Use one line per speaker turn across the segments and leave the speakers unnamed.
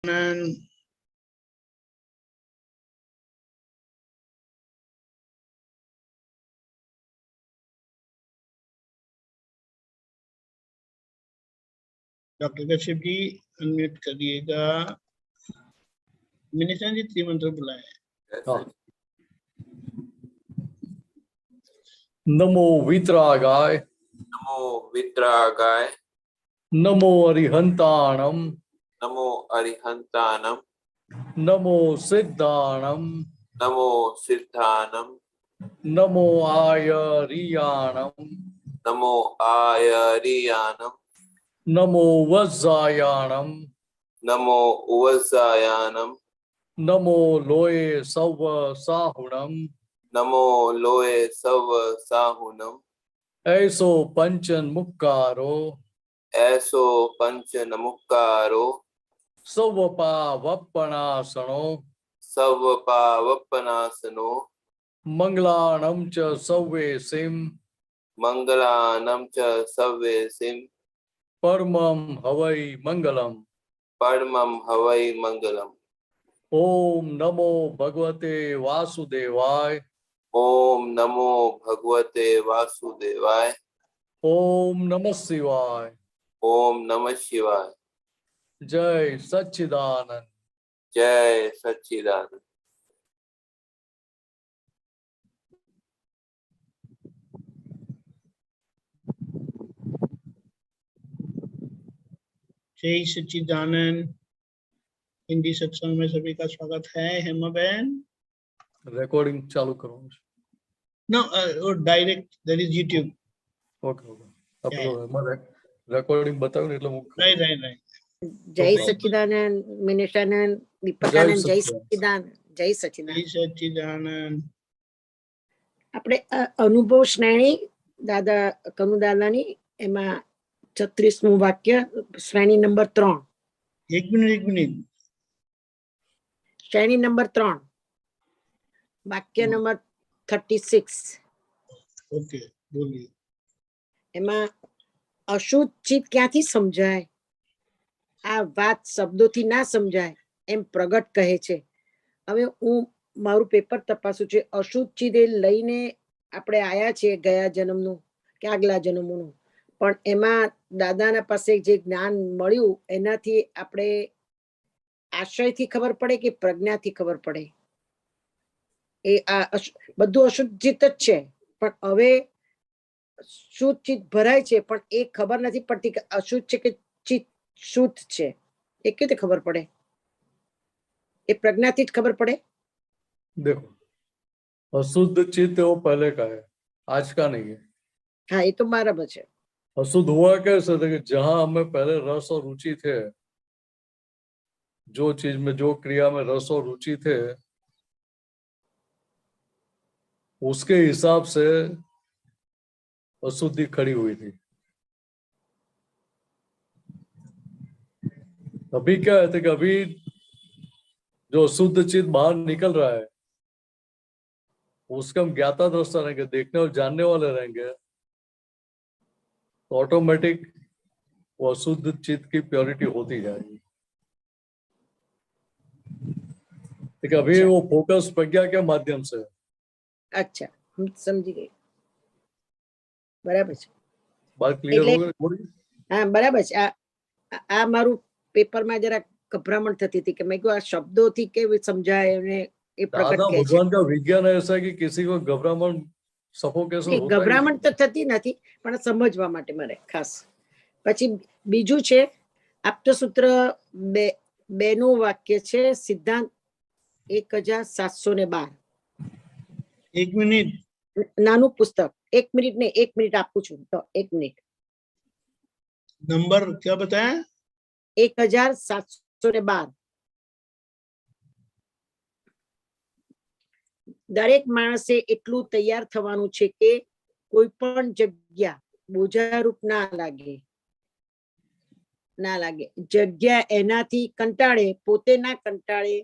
And doctor Kashyap ji unmute करिएगा। मिनिशन जी त्रिमंत्र बुलाए।
नमो वितरागाय,
नमो वितरागाय,
नमो अरिहंताणम,
नमो अरिहंतानम,
नमो सिद्धाणम,
नमो सिद्धानम,
नमो आयरियाणम,
नमो आयरियानम,
नमो वज्रायाणम,
नमो उवजायानम,
नमो लोये सव साहुणम,
नमो लोये सव साहुनम,
ऐसो पंचन मुक्कारो,
ऐसो पंच नमुक्कारो,
सवपावपणासनो,
सवपावपनासनो,
मंगलाणम च सव्वेसिम,
मंगलानम च सव्वेसिम,
परमं हवै मंगलम।
परमं हवै मंगलम।
ओम नमो भगवते वासुदेवाय,
ओम नमो भगवते वासुदेवाय,
ओम नमः शिवाय,
ओम नमः शिवाय।
जय सच्चिदानंद।
जय सच्चिदानंद।
जय सच्चिदानंद। हिंदी सत्संग में सभी का स्वागत है। हेमा बहन,
रिकॉर्डिंग चालू करो।
No direct there is YouTube.
Okay okay આપણો અમારે રેકોર્ડિંગ બતાવ્યું એટલે હું
राइट राइट राइट।
जय सच्चिदानंद, मिनिशानंद, दीपकानंद, जय सच्चिदानंद, जय सच्चिदानंद।
जय सच्चिदानंद।
આપણે અનુભવ શ્રેણી દાદા કનુ દાદાની એમાં 36મું વાક્ય, શ્રેણી નંબર 3,
एक मिनट
શ્રેણી નંબર 3, વાક્ય નંબર 36।
ओके बोलिए।
એમાં અશુદ્ધ ચિત્ત ક્યાંથી સમજાય? આ વાત શબ્દોથી ના સમજાય એમ પ્રગટ કહે છે। હવે હું મારું પેપર તપાસું છું। અશુદ્ધ ચિત્ત એ લઈને આપણે આયા છીએ ગયા જન્મનું કે આગલા જન્મનું, પણ એમાં દાદાના પાસે જે જ્ઞાન મળ્યું એનાથી આપણે આશયથી ખબર પડે કે પ્રજ્ઞાથી ખબર પડે? એ આ બધું અશુદ્ધ ચિત્ત જ છે, પણ હવે શુદ્ધ ચિત્ત ભરાય છે, પણ એ ખબર નથી પડતી કે અશુદ્ધ છે કે ચિત્ત શુદ્ધ છે। એ કેવી રીતે ખબર પડે? એ પ્રજ્ઞાથી જ ખબર પડે?
देखो, अशुद्ध चित्त वो पहले का है, आज का नहीं है।
हाँ, ये तो बराबर है।
अशुद्ध हुआ कैसे थे कि जहां हमें पहले रस और रुचि थे, जो चीज में जो क्रिया में रस और रुचि थे, उसके हिसाब से अशुद्धि खड़ी हुई थी। अभी क्या है कि अभी जो अशुद्ध चित्त बाहर निकल रहा है उसके हम ज्ञाता दृष्टा रहेंगे, देखने और जानने वाले रहेंगे, तो ऑटोमेटिक वो अशुद्ध चित्त की प्योरिटी होती जाएगी। ठीक है, अभी
अच्छा।
वो फोकस प्रज्ञा के माध्यम से।
अच्छा, हम समझी गई। बराबर है।
बात क्लियर हो गई थोड़ी?
हाँ, बराबर है। आ मारू पेपर में जरा घबराहट थती थी कि मैं को आ शब्दों थी केवी समझाय ने ए प्रकट
दादा
के छे।
भगवान का विज्ञान ऐसा है कि किसी को घबराहट सफोकेशन होता ही
घबराहट तो थती નથી, પણ સમજવા માટે મારે ખાસ। પછી બીજું છે આપ્તસૂત્ર 2 નું વાક્ય છે, સિદ્ધાંત 1712।
एक मिनट।
નાનું પુસ્તક। 1 મિનિટ ને 1 મિનિટ આપું છું, તો 1 મિનિટ।
नंबर क्या बताया?
1712। દરેક માણસે એટલું તૈયાર થવાનું છે કે કોઈ પણ જગ્યા બોજારૂપ ના લાગે। જગ્યા એનાથી કંટાળે, પોતે ના કંટાળે,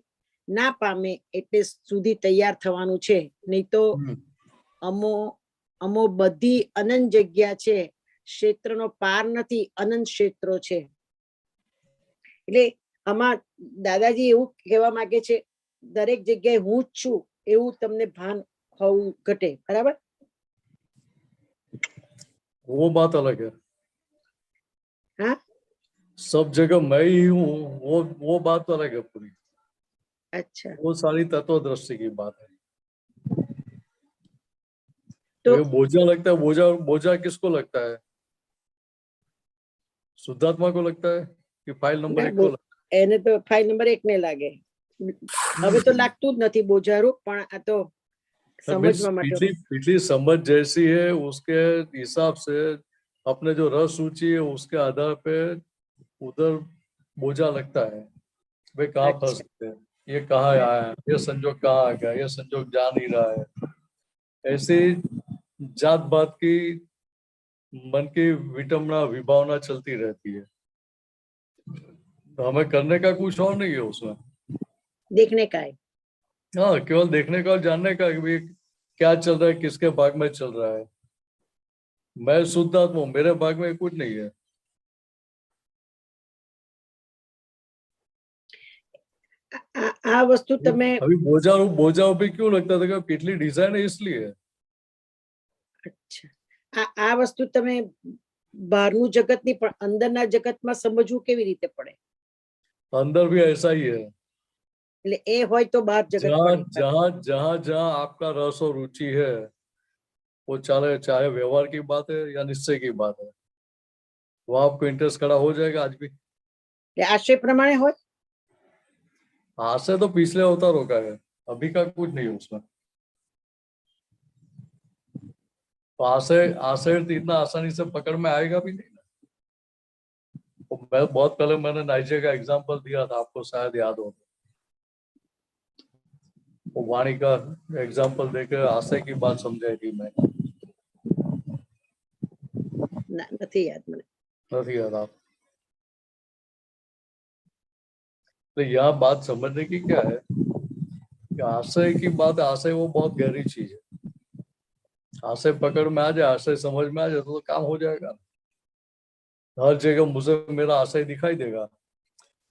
ના પામે એટલે સુધી તૈયાર થવાનું છે। નહીં તો અમો બધી અનંત જગ્યા છે, ક્ષેત્રનો પાર નથી, અનંત ક્ષેત્રો છે। એટલે આમાં દાદાજી એવું કહેવા માંગે છે દરેક જગ્યાએ હું જ છું એવું તમને ભાન હોવું ઘટે, બરાબર?
वो बात अलग है।
हाँ,
सब जगह मैं ही हूँ, वो बात तो अलग है पूरी।
अच्छा।
वो सारी तत्वदृष्टि की बात है।
तो
ये बोझा लगता है, बोझा बोझा किसको लगता है? शुद्धात्मा को लगता है कि फाइल नंबर
ના,
1 को लगता
એને તો ફાઇલ નંબર 1 ને લાગે. હવે તો લાગતું જ નથી બોજારૂપ, પણ આ તો
है?
સમજવા માટે.
पिछली समझ जैसी है उसके हिसाब से अपने जो रस रुचि है उसके आधार पे उधर बोझा लगता है। वे कहाँ फंस
अच्छा,
सकते हैं, ये कहाँ आया है, ये संजोग कहाँ आ गया, ये संजोग जा नहीं रहा है। ऐसी जात बात की मन की विटंबना विभावना चलती रहती है। तो हमें करने का कुछ और नहीं है उसमें।
देखने का है.
हाँ, केवल देखने का और जानने का कि भी क्या चल रहा है, किसके भाग में चल रहा है। मैं शुद्ध आत्मा हूँ, मेरे भाग में कुछ नहीं है।
આ વસ્તુ તમે
अभी बोझा भी क्यों लगता था कि पिछली डिजाइन है इसलिए।
અચ્છા, આ વસ્તુ તમે બહારનું જગત ની પણ અંદરના જગતમાં સમજવું કેવી રીતે પડે?
अंदर भी ऐसा ही है।
એટલે એ હોય તો બહાર જગત
जहाँ
પડે.
जहाँ जहाँ जहाँ आपका रस और रुचि है वो चाहे व्यवहार की बात है या निश्चय की बात है, वो आपको इंटरेस्ट खड़ा हो जाएगा आज भी।
એટલે આશય प्रमाणे હોય.
आशय तो पिछले अवतारों का है, अभी का कुछ नहीं है उसमें। तो आशय तो इतना आसानी से पकड़ में आएगा भी नहीं ना। तो मैं बहुत पहले मैंने नाइजीरिया का एग्जांपल दिया था, आपको शायद याद हो। तो वाणी का एग्जांपल देकर आशय की बात समझाई थी मैं।
ના, નથી યાદ મને.
नहीं याद आप? तो यहाँ बात समझने की क्या है कि आशय की बात, आशय वो बहुत गहरी चीज है। आशय पकड़ में आ जाए, आशय समझ में आ जाए तो काम हो जाएगा। हर जगह मुझे मेरा आशय दिखाई देगा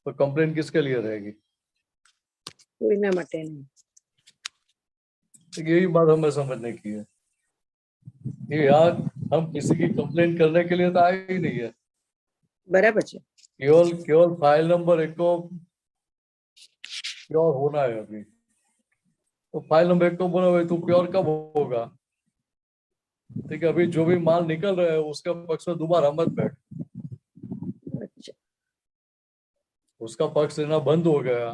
तो कंप्लेन किसके लिए रहेगी?
કોઈના માટે નહીં.
तो यही बात हमें समझने की है कि यार हम किसी की कंप्लेन करने के लिए तो आए ही नहीं है।
બરાબર છે.
केवल फाइल नंबर 1 को प्योर होना है अभी। तो फाइल नंबर 1 को बोला भाई तू प्योर कब होगा? ठीक है, अभी जो भी माल निकल रहा है उसका पक्ष में दोबारा मत बैठ।
અચ્છા,
उसका पक्ष लेना बंद हो गया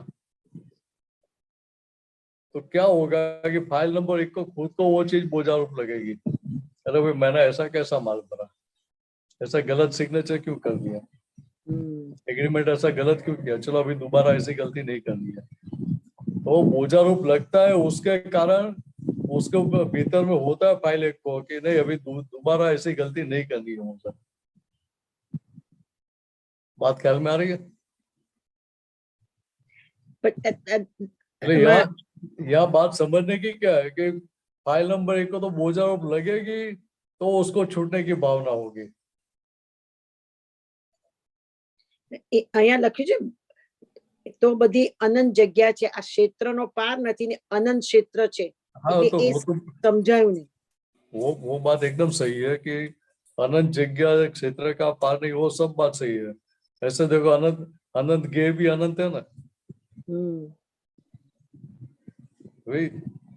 तो क्या होगा कि फाइल नंबर 1 को खुद को वो चीज बोझारूप लगेगी। अरे भाई मैंने ऐसा कैसा माल भरा, ऐसा गलत सिग्नेचर क्यों कर दिया, एग्रीमेंट ऐसा गलत क्यों किया, चलो अभी दोबारा ऐसी गलती नहीं करनी है। तो बोझारूप लगता है उसके कारण उसके ऊपर भीतर में होता है फाइल 1 को कि नहीं अभी दोबारा ऐसी गलती नहीं करनी है मुझे। बात ख्याल में आ रही है? यह बात समझने की क्या है कि फाइल नंबर 1 को तो बोझारूप लगेगी तो उसको छूटने की भावना होगी।
અહીંયા લખ્યું છે તો બધી અનંત જગ્યા છે, આ ક્ષેત્રનો પાર નથી ને અનંત ક્ષેત્ર છે.
हाँ,
એટલે
तो
એ સમજાયું નહીં.
वो बात एकदम सही है कि अनंत जग्या क्षेत्र का पार नहीं, वो सब बात सही है। ऐसे देखो अनंत अनंत गे भी अनंत है ना भाई,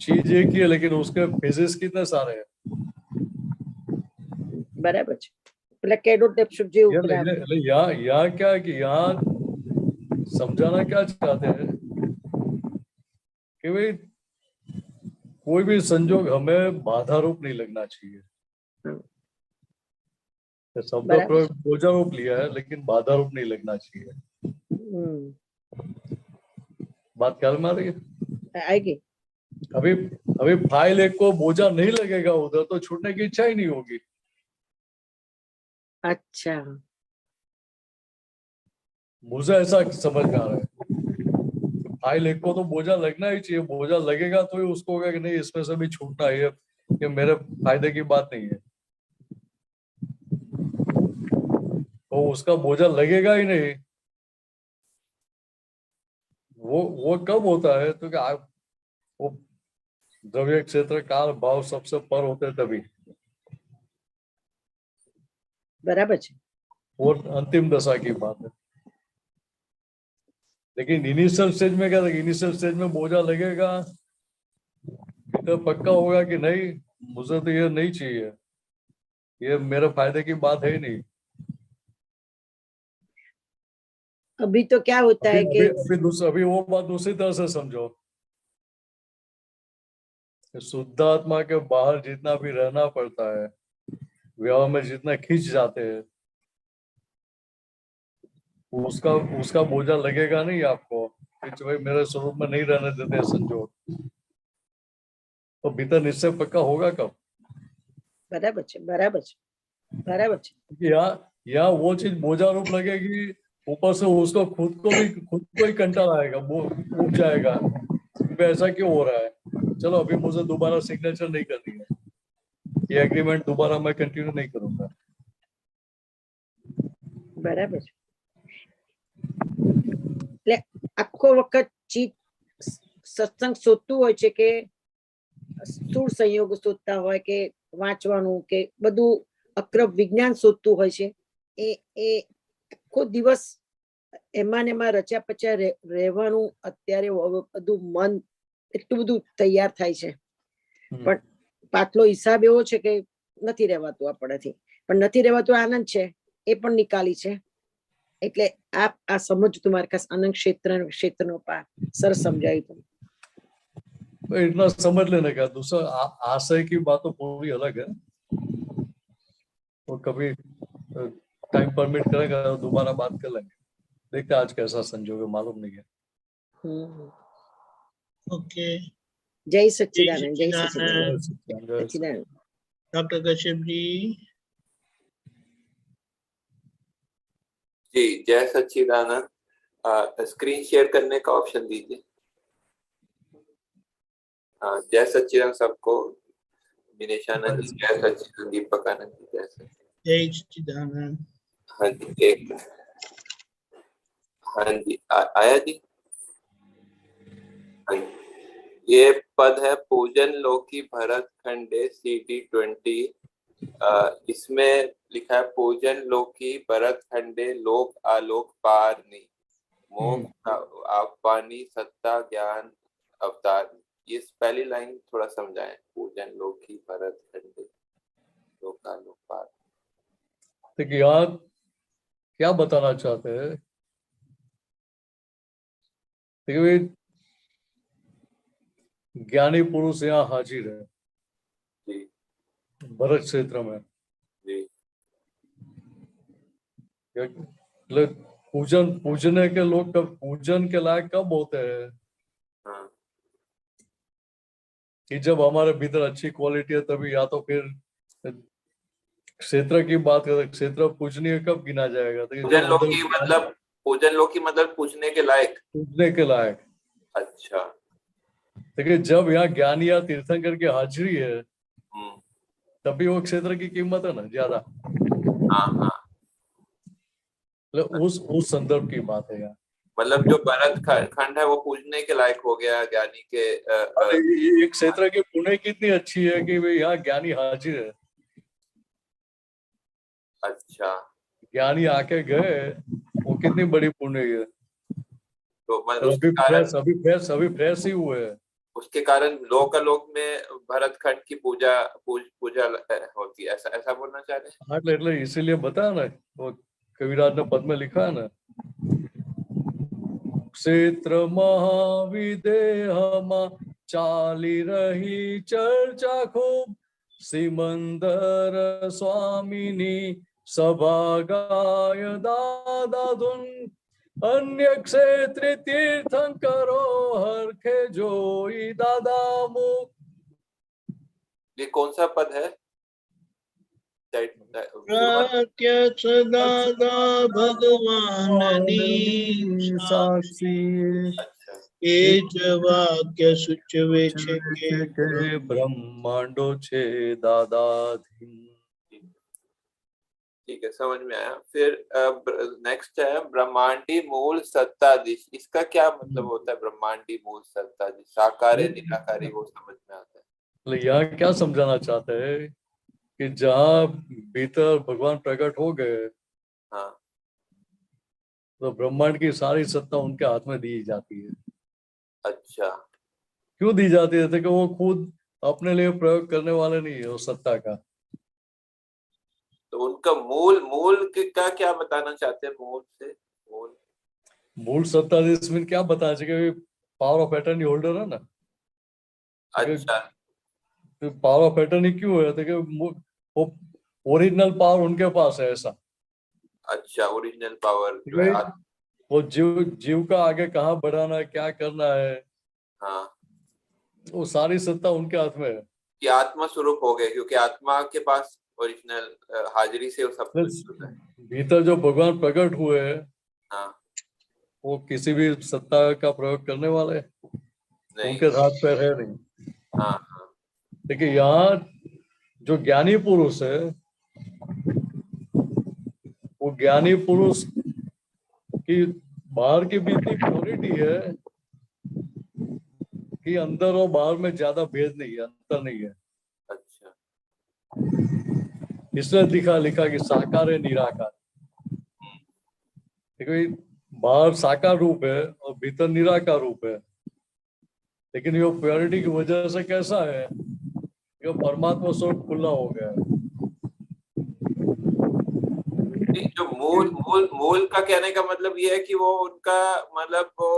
चीज एक ही है लेकिन उसके फेजेस कितने सारे हैं।
બરાબર છે. પેલા કેડો ટેપ્સુપ જેવું
यहाँ क्या है कि यहाँ समझाना क्या चाहते हैं कि भाई कोई भी संजोग हमें बाधा रूप नहीं लगना चाहिए। शब्द प्रयोग बोझा रूप लिया है लेकिन बाधा रूप नहीं लगना चाहिए। बात ख्याल में आ रही है?
आएगी.
अभी फाइल 1 को बोझा नहीं लगेगा उधर तो छूटने की इच्छा ही नहीं होगी।
अच्छा,
मुझे ऐसा समझ में आ रहा है फाइल 1 को तो बोझा लगना ही चाहिए, बोझा लगेगा तो ही उसको होगा कि नहीं इसमें से भी छूटना है, ये मेरे फायदे की बात नहीं है। तो उसका बोझा लगेगा ही नहीं वो कब होता है तो कि आप वो द्रव्य क्षेत्र काल भाव सबसे पर होते हैं तभी,
बराबर છે
वो अंतिम दशा की बात है। लेकिन इनिशियल स्टेज में क्या था, इनिशियल स्टेज में बोझा लगेगा तो पक्का होगा कि नहीं मुझे तो ये नहीं चाहिए, ये मेरे फायदे की बात है ही नहीं।
अभी तो क्या होता
अभी
है
अभी
कि
अभी वो बात दूसरी तरह से समझो कि शुद्ध आत्मा के बाहर जितना भी रहना पड़ता है, व्यवहार में जितना खींच जाते हैं, उसका उसका बोझा लगेगा नहीं आपको कि जो भाई मेरे स्वरूप में नहीं रहने देते संजोग। तो भीतर निश्चय पक्का होगा कब?
બરાબર છે બરાબર છે બરાબર છે
क्योंकि यहाँ वो चीज बोझा रूप लगेगी, ऊपर से उसको खुद को ही कंटाल आएगा, वो उब जाएगा कि ऐसा क्यों हो रहा है, चलो अभी मुझे दोबारा सिग्नेचर नहीं करनी है, ये एग्रीमेंट दोबारा मैं कंटिन्यू नहीं करूंगा।
બરાબર છે એટલે આખો વખત ચિત્ત સત્સંગ શોધતું હોય છે કે સ્થૂળ સંયોગ શોધતા હોય કે વાંચવાનું કે બધું અક્રમ વિજ્ઞાન શોધતું હોય છે એ આખો દિવસ એમાં ને એમાં રચ્યા પચ્યા રહેવાનું અત્યારે બધું મન એટલું બધું તૈયાર થાય છે પણ પાછલો હિસાબ એવો છે કે નથી રહેવાતું આપણાથી પણ નથી રહેવાતું આનંદ છે એ પણ નિકાલી છે એટલે આ સમજ તમારે ખાસ આનંદ ક્ષેત્રનો સરસ સમજાયું તમે
तो इतना समझ लेने का। दूसरा आशय की बात तो पूरी अलग है, तो कभी टाइम परमिट करेगा तो दोबारा बात कर लेंगे। देखते आज कैसा संजोग है, मालूम नहीं है।
ओके,
जय सच्चिदानंद जय
जय
सच्चिदानंद
सच्चिदानंद।
सच्चिदानंद
डॉक्टर कश्यप जी।
जी जय सच्चिदानंद। स्क्रीन शेयर करने का ऑप्शन दीजिए। जय सच्चिदानंद सबको। दिनेशानंद जी जय सच्चिदानंद, दीपक आनंद जी जय सच्चिदानंद।
जय सच्चिदानंद।
हाँ जी एक हाँ जी आया जी। हाँ जी। ये पद है पूजन लोकी भरत खंडे CD20। इसमें लिखा है पूजन लोकी भरत खंडे लोक आलोक पारनी मोक्ष आपानी सत्ता ज्ञान अवतार। ये पहली लाइन थोड़ा समझाएं। पूजन लोकी भरत खंडे लोक आलोक पार।
देखिए यहाँ क्या बताना चाहते हैं, देखिए ज्ञानी पुरुष यहाँ हाजिर है
जी
भरत क्षेत्र में।
जी
पूजने के लोग कब पूजन के लायक कब होते हैं?
हाँ
कि जब हमारे भीतर अच्छी क्वालिटी है तभी। या तो फिर क्षेत्र की बात करें, क्षेत्र पूजनीय कब गिना जाएगा? तो
पूजन लोकी मतलब पूजने के लायक।
पूजने के लायक।
अच्छा
देखिए जब यहाँ ज्ञानी या तीर्थंकर की हाजिरी है तभी वो क्षेत्र की कीमत है ना ज्यादा।
हाँ
उस संदर्भ की बात है यहाँ।
मतलब जो भरत खंड है वो पूजने के लायक हो गया ज्ञानी के।
एक क्षेत्र की पुण्य कितनी अच्छी है कि भाई यहाँ ज्ञानी हाजिर है।
अच्छा
ज्ञानी आके गए वो कितनी बड़ी पुण्य है।
तो
अभी फ्रेश ही हुए हैं।
उसके कारण लोक में भरत खंड की पूजा होती है, ऐसा बोलना चाह रहे हैं।
हाँ એટલે इसीलिए बताया ना, वो कविराज ने पद में लिखा है ना, क्षेत्र महाविदेहमा चाली रही चर्चा खूब सिमंदर स्वामिनी सभागाय दादा धुन अन्य क्षेत्र तीर्थंकरो हरखे जोई दादा मुख।
ये कौन सा पद है?
प्रत्यक्ष दादा भगवान साक्षी वाक्य सुचवे छे के
ब्रह्मांडो छे दादा।
ठीक है, समझ में आया। फिर नेक्स्ट है ब्रह्मांडी मूल सत्ताधीश। इसका क्या मतलब होता है? ब्रह्मांडी मूल सत्ताधीश, साकारी निराकारी, वो समझ में आता है।
मतलब यहाँ क्या समझाना चाहते हैं कि जहाँ भीतर भगवान प्रकट हो गए
हाँ,
तो ब्रह्मांड की सारी सत्ता उनके हाथ में दी जाती है।
अच्छा।
क्यों दी जाती है? तो कि वो खुद अपने लिए प्रयोग करने वाले नहीं है उस सत्ता का।
तो उनका मूल का क्या बताना चाहते हैं? मूल से मूल
मूल सत्ता इसमें क्या बताना चाहिए? पावर ऑफ अटर्नी होल्डर है ना।
अच्छा,
पावर ऑफ अटर्नी क्यों है? तो कि वो ओरिजिनल पावर उनके पास है ऐसा।
अच्छा, ओरिजिनल पावर जो है।
क्योंकि वो जीव का आगे कहाँ बढ़ाना है, क्या करना है,
हाँ,
वो सारी सत्ता उनके हाथ में है।
कि आत्मा स्वरूप हो गए, क्योंकि आत्मा के पास ओरिजिनल हाजिरी से वो सब कुछ
बस
होता है।
भीतर जो भगवान प्रकट हुए हैं
हाँ,
वो किसी भी सत्ता का प्रयोग करने वाले
नहीं।
उनके हाथ पैर है नहीं।
हाँ, हाँ,
देखिए यहाँ जो ज्ञानी पुरुष है वो ज्ञानी पुरुष की बाहर की भी इतनी प्योरिटी है कि अंदर और बाहर में ज्यादा भेद नहीं है, अंतर नहीं है।
अच्छा,
इसलिए लिखा कि साकार है निराकार। देखो बाहर साकार रूप है और भीतर निराकार रूप है, लेकिन ये प्योरिटी की वजह से कैसा है, ये परमात्मा स्वरूप खुला हो गया है।
नहीं, जो मूल का कहने का मतलब ये है कि वो उनका मतलब वो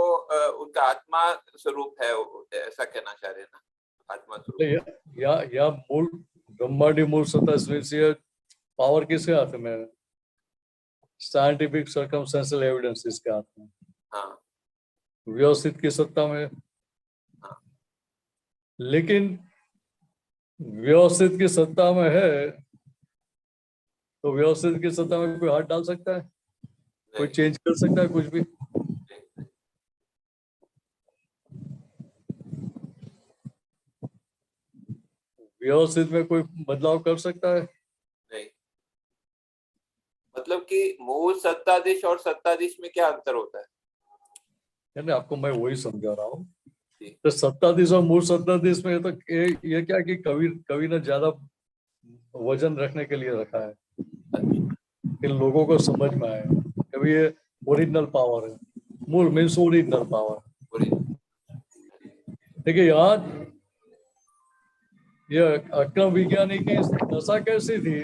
उनका आत्मा स्वरूप है, ऐसा कहना चाह रहे हैं ना? आत्मा स्वरूप।
या मूल ब्रह्मांडी मूल सत्ता से पावर किसके हाथ में है? साइंटिफिक सर्कमस्टेंशियल एविडेंस इसके हाथ में।
हाँ,
व्यवस्थित की सत्ता में।
हाँ,
लेकिन व्यवस्थित की सत्ता में है तो व्यवस्थित की सत्ता में कोई हाथ डाल सकता है? कोई
नहीं,
चेंज कर सकता है कुछ भी?
नहीं, नहीं,
व्यवस्थित में कोई बदलाव कर सकता है?
नहीं। मतलब कि मूल सत्ताधीश और सत्ताधीश में क्या अंतर होता है?
यानी आपको मैं वही समझा रहा हूँ।
जी।
तो सत्ताधीश और मूल सत्ताधीश में तो ये क्या कि कवि ने ज्यादा वजन रखने के लिए रखा है
अच्छा,
कि लोगों को समझ में आए। कभी ये ओरिजिनल पावर है, मूल मीन्स ओरिजिनल पावर।
पूरी।
देखिए यहाँ ये अक्रम विज्ञानी की दशा कैसी थी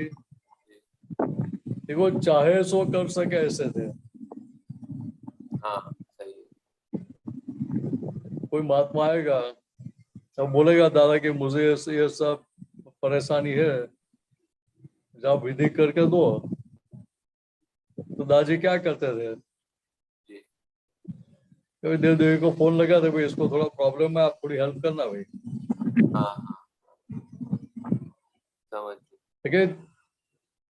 कि वो चाहे सो कर सके ऐसे थे।
हाँ, सही है।
कोई महात्मा आएगा अब बोलेगा दादा कि मुझे ये सब परेशानी है, जब विधि करके दो। तो दादाजी क्या करते थे?
जी।
कभी देव देवी को फोन लगा दे, भाई इसको थोड़ा प्रॉब्लम है, आप थोड़ी हेल्प करना भाई।
हाँ, हाँ, समझ गए।
लेकिन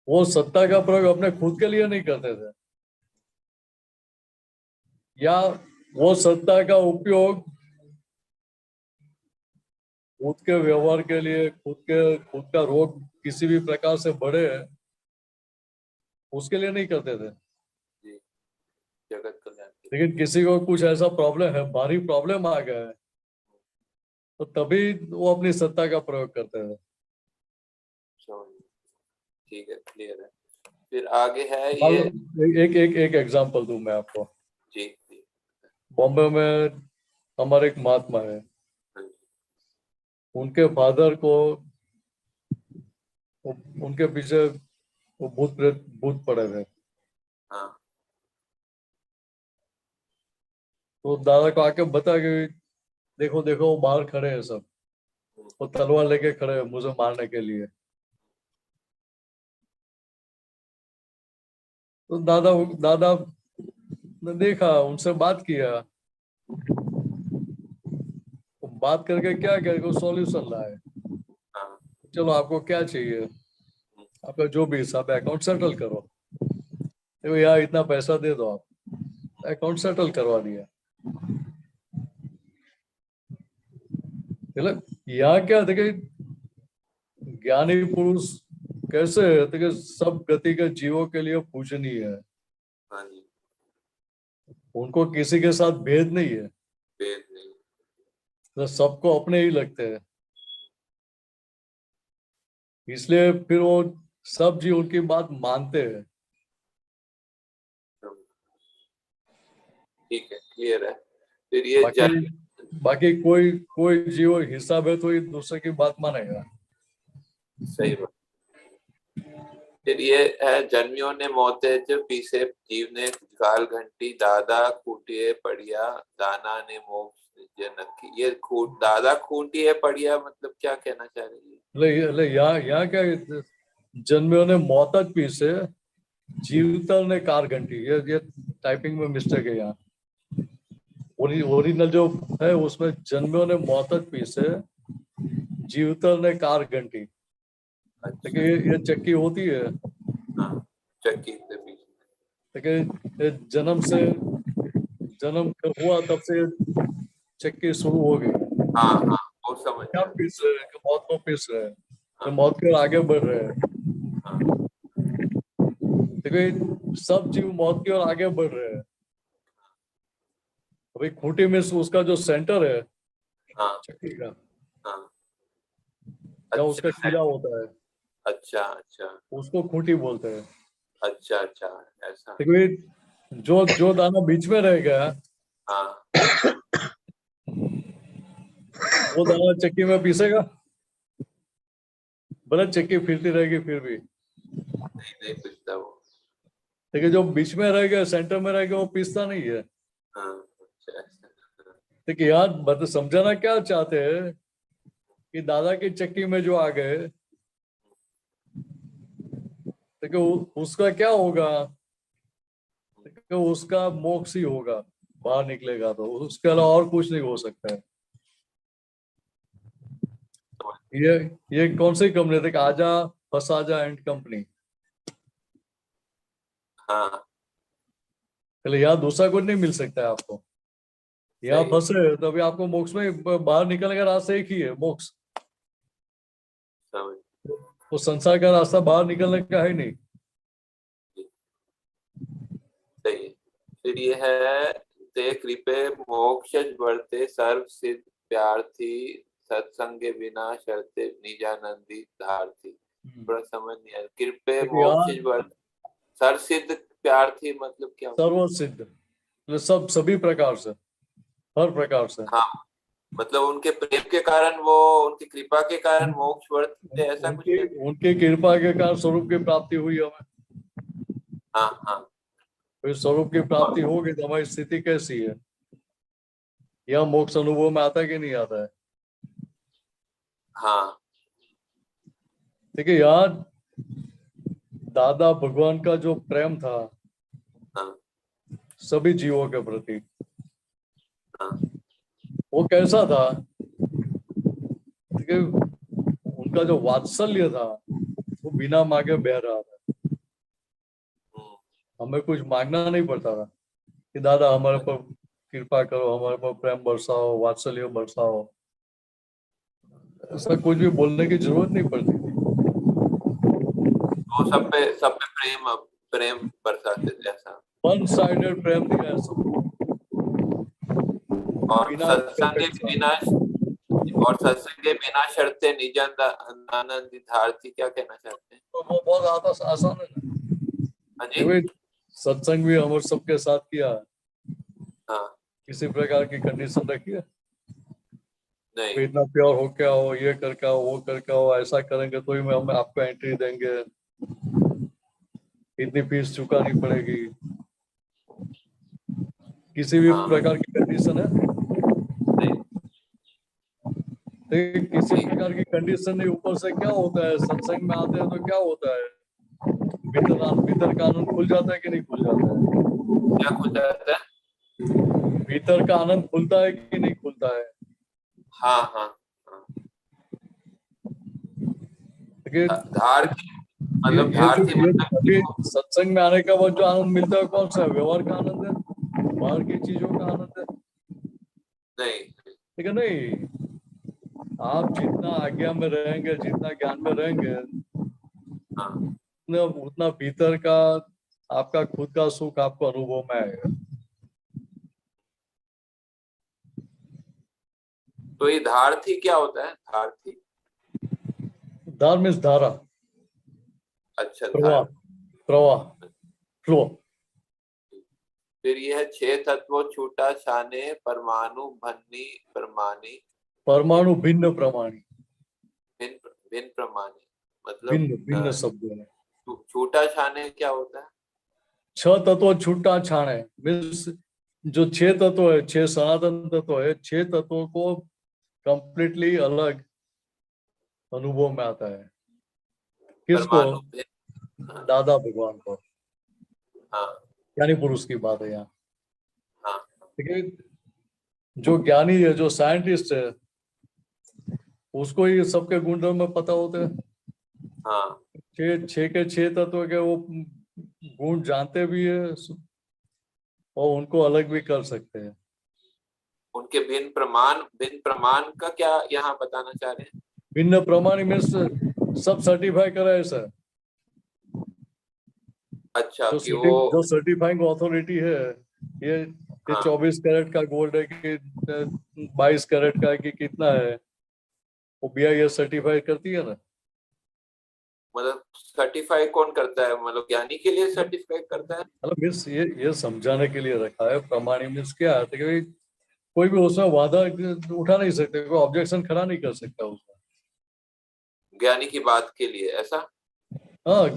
वो सत्ता का प्रयोग अपने खुद के लिए नहीं करते थे, या वो सत्ता का उपयोग खुद के व्यवहार के लिए, खुद का रोग किसी भी प्रकार से बढ़े उसके लिए नहीं करते थे।
जी, जगत कल्याण के लिए।
लेकिन किसी को कुछ ऐसा प्रॉब्लम है, भारी प्रॉब्लम आ गया है, तो तभी वो अपनी सत्ता का प्रयोग करते थे।
समझ गए। ठीक है, क्लियर है। फिर आगे है
मान
ये।
लो एक एग्जांपल दूं मैं आपको।
जी, जी।
बॉम्बे में हमारे एक महात्मा है,
हाँ जी।
उनके फादर को उनके पीछे वो भूत पड़े थे।
हाँ,
तो दादा को आके बता कि देखो देखो वो बाहर खड़े हैं सब, वो तलवार लेके खड़े हैं मुझे मारने के लिए। तो दादा दादा ने देखा, उनसे बात किया, तो बात करके क्या करके सॉल्यूशन लाए।
हाँ,
चलो आपको क्या चाहिए, आपका जो भी हिसाब है अकाउंट सेटल करो। देखो यार इतना पैसा दे दो, आप अकाउंट सेटल करवा दिया। मतलब यहाँ क्या देखिए, ज्ञानी पुरुष कैसे है? तो कि सब गति के जीवों के लिए पूजनीय है,
हाँ जी,
उनको किसी के साथ भेद नहीं है,
भेद नहीं।
तो सबको अपने ही लगते हैं, इसलिए फिर वो सब जीव उनकी बात मानते हैं।
ठीक है, क्लियर है। फिर ये
बाकी बाकी कोई कोई जीव हिसाब है तो ही दूसरे की बात मानेगा।
सही बात। फिर ये है, जन्मियों ने मोते जो पीसे, जीव ने काल घंटी, दादा खूटिए पड़िया, दाना ने मोक्ष नक्की। ये दादा खूटिए पड़िया मतलब क्या कहना चाह रही है?
ले यहाँ क्या है? जन्मियों ने मोहतज पीसे, जीवतल ने कार घंटी। ये टाइपिंग में मिस्टेक है यहाँ। ओरिजिनल जो है उसमें जन्मियों ने मोहतज पीसे, जीवतल ने कार घंटी।
अच्छा,
ये चक्की होती है,
हाँ, चक्की से पीछे।
ये जन्म हुआ तब से चक्की शुरू हो गई।
हाँ हाँ, वो समझ
क्या
गया।
पीस रहे हैं कि मौत को पीस रहे हैं, तो
हाँ
मौत की ओर आगे बढ़ रहे हैं।
हाँ
देखो ये सब जीव मौत की ओर आगे बढ़ रहे हैं। अभी खूंटी में से उसका जो सेंटर है
हाँ
चक्की का,
हाँ।
जहाँ उसका
अच्छा
कीड़ा होता है,
अच्छा अच्छा
उसको खूंटी बोलते हैं।
अच्छा अच्छा, ऐसा।
देखो ये जो जो दाना बीच में रह गया,
हाँ,
वो दाना चक्की में पीसेगा, भले चक्की फिरती रहेगी फिर भी।
नहीं नहीं पूछता वो।
देखिए जो बीच में रह गया, सेंटर में रह गया, वो पीसता नहीं है।
हाँ, अच्छा ऐसा।
देखिए यार मतलब समझाना क्या चाहते हैं कि दादा की चक्की में जो आ गए, देखिए उसका क्या होगा? देखिए उसका मोक्ष ही होगा, बाहर निकलेगा तो उसके अलावा और कुछ नहीं हो सकता है। ये ये कौन सी कंपनी थी? आजा फसाजा एंड कंपनी।
हाँ,
पहले यहाँ दूसरा कुछ नहीं मिल सकता है आपको। यहाँ
सही,
फंसे तो अभी आपको मोक्ष में बाहर निकलने का रास्ता एक ही है, मोक्ष।
समझ।
वो संसार का रास्ता बाहर निकलने का है नहीं।
सही है। फिर ये है, ते कृपे मोक्ष बढ़ते सर्व सिद्ध प्यार्थी, सत्संगे बिना शर्ते निजानंदी धारती। थोड़ा समझ नहीं आया, कृपे
देखिए
मोक्ष
यहाँ
बढ़ सर्व सिद्ध प्यार्थी मतलब क्या?
सर्व सिद्ध मतलब सब सभी प्रकार से, हर प्रकार से।
हाँ, मतलब उनके प्रेम के कारण, वो उनकी कृपा के कारण मोक्ष वर्तते, ऐसा कुछ
उनकी
है?
उनकी कृपा के कारण स्वरूप की प्राप्ति हुई हमें।
हाँ हाँ।
फिर स्वरूप की प्राप्ति होगी तो हमारी स्थिति कैसी है? यह मोक्ष अनुभव में आता है कि नहीं आता है?
हाँ
देखिए यार दादा भगवान का जो प्रेम था
हाँ
सभी जीवों के प्रति,
हाँ
वो कैसा था? देखिए उनका जो वात्सल्य था वो बिना मांगे बह रहा था।
हम्म,
हमें कुछ मांगना नहीं पड़ता था कि दादा हमारे पर कृपा करो, हमारे पर प्रेम बरसाओ, वात्सल्य बरसाओ। ऐसा कुछ भी बोलने की जरूरत नहीं पड़ती थी।
वो सब पे प्रेम प्रेम बरसाते थे, ऐसा।
वन साइडेड प्रेम दिया है सबको,
और
बिना
सत्संगे
अपेक्षा।
बिना और सत्संगे बिना शर्ते निजन आनंद धारती, क्या कहना चाहते हैं?
तो वो बहुत आसान है ना।
हाँ जी।
देखो सत्संग भी हम सबके साथ किया,
हाँ,
किसी प्रकार की कंडीशन रखी है?
नहीं
तो इतना प्योर हो क्या हो, ये करके आओ, वो करके आओ, ऐसा करेंगे तो ही मैं हम आपको एंट्री देंगे, इतनी फीस चुकानी पड़ेगी, किसी भी
हाँ,
प्रकार की कंडीशन है?
नहीं
लेकिन किसी
नहीं,
प्रकार की कंडीशन नहीं। ऊपर से क्या होता है, सत्संग में आते हैं तो क्या होता है, भीतर का आनंद खुल जाता है कि नहीं खुल जाता है?
क्या खुल जाता है?
भीतर का आनंद खुलता है कि नहीं खुलता है?
हाँ हाँ हाँ।
लेकिन
धार की मतलब धार थी
ये
मतलब कि
अभी
वो,
सत्संग में आने का बाद जो आनंद मिलता है कौन सा है? व्यवहार का आनंद है, बाहर की चीजों का आनंद है?
नहीं
ठीक है नहीं। आप जितना आज्ञा में रहेंगे, जितना ज्ञान में रहेंगे,
हाँ
उतना भीतर का आपका खुद का सुख आपको अनुभव में आएगा।
तो ये धारथी क्या होता है? धारथी,
धार मीन्स धारा,
अच्छा
प्रवाह,
धार।
प्रवाह, फ्लो।
फिर ये है 6 तत्वों छूटा छाने परमाणु भन्नी प्रमाणी
परमाणु भिन्न प्रमाणी,
भिन्न भिन्न प्रमाणी, मतलब
भिन्न भिन्न शब्दों में।
छूटा छाने क्या होता है?
6 तत्व छूटा छाने मीन्स जो 6 तत्व है, 6 सनातन तत्व है, 6 तत्वों को कंप्लीटली अलग अनुभव में आता है। किसको?
परमाणु भिन्न,
दादा भगवान को,
हाँ
ज्ञानी पुरुष की बात है यहाँ।
हाँ
ठीक है, जो ज्ञानी है, जो साइंटिस्ट है, उसको ये सबके गुणधर्म में पता होते हैं।
हाँ।
6 के 6 तत्व के वो गुण जानते भी है और उनको अलग भी कर सकते हैं।
उनके भिन्न प्रमाण का क्या यहाँ बताना चाह रहे हैं?
भिन्न प्रमाण में सब सर्टिफाई करा है सर।
अच्छा कि वो
जो सर्टिफाइंग अथॉरिटी है, ये
हाँ
24 कैरेट का गोल्ड है कि 22 कैरेट का है कि कितना है, वो BIS सर्टिफाई करती है ना।
मतलब सर्टिफाई कौन करता है? मतलब ज्ञानी के लिए सर्टिफाई करता है?
मतलब मीन्स ये समझाने के लिए रखा है। प्रमाणिक मीन्स क्या है कि कोई भी उसमें वादा उठा नहीं सकते, कोई ऑब्जेक्शन खड़ा नहीं कर सकता उसमें।
ज्ञानी की बात के लिए ऐसा?
हाँ,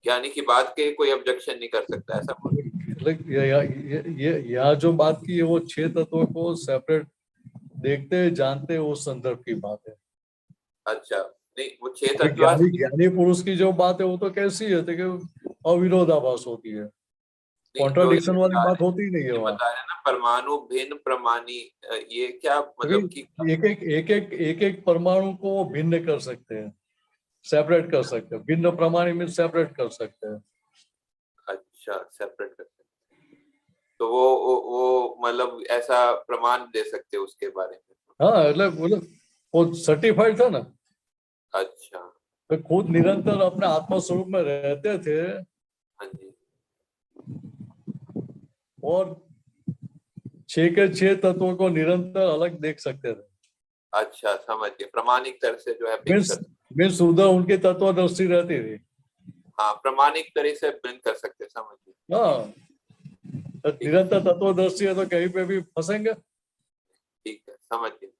ज्ञानी की बात के कोई ऑब्जेक्शन नहीं कर सकता, ऐसा बोल?
यहाँ जो बात की है वो 6 तत्वों को सेपरेट देखते जानते वो संदर्भ की बात है।
अच्छा, नहीं वो 6
अभी
तत्व
ज्ञानी पुरुष की जो बात है वो तो कैसी है कि अविरोधाभास होती है,
नहीं, जो
कॉन्ट्राडिक्शन वाली बात होती ही नहीं है
ये
वहाँ।
बता रहे हैं ना परमाणु भिन्न प्रमाणी, ये क्या मतलब कि
एक परमाणु को वो भिन्न कर सकते हैं, सेपरेट कर सकते हैं। भिन्न प्रमाणी में सेपरेट कर सकते हैं।
अच्छा सेपरेट कर सकते, तो वो मतलब ऐसा प्रमाण दे सकते हैं उसके बारे में?
हाँ, मतलब वो सर्टिफाइड था ना,
अच्छा,
तो खुद निरंतर अपने आत्मा स्वरूप में रहते थे
हाँ जी।
और 6 के 6 तत्वों को निरंतर अलग देख सकते थे।
अच्छा समझ गए, प्रमाणिक तरह से जो है भिन्न कर,
मीन्स उधर उनकी तत्वदृष्टि रहती थी।
हाँ प्रमाणिक तरह से भिन्न कर सकते, समझ गए।
हाँ, तो निरंतर तत्वदृष्टि है तो कहीं पे भी फंसेंगे।
ठीक है, समझ गए।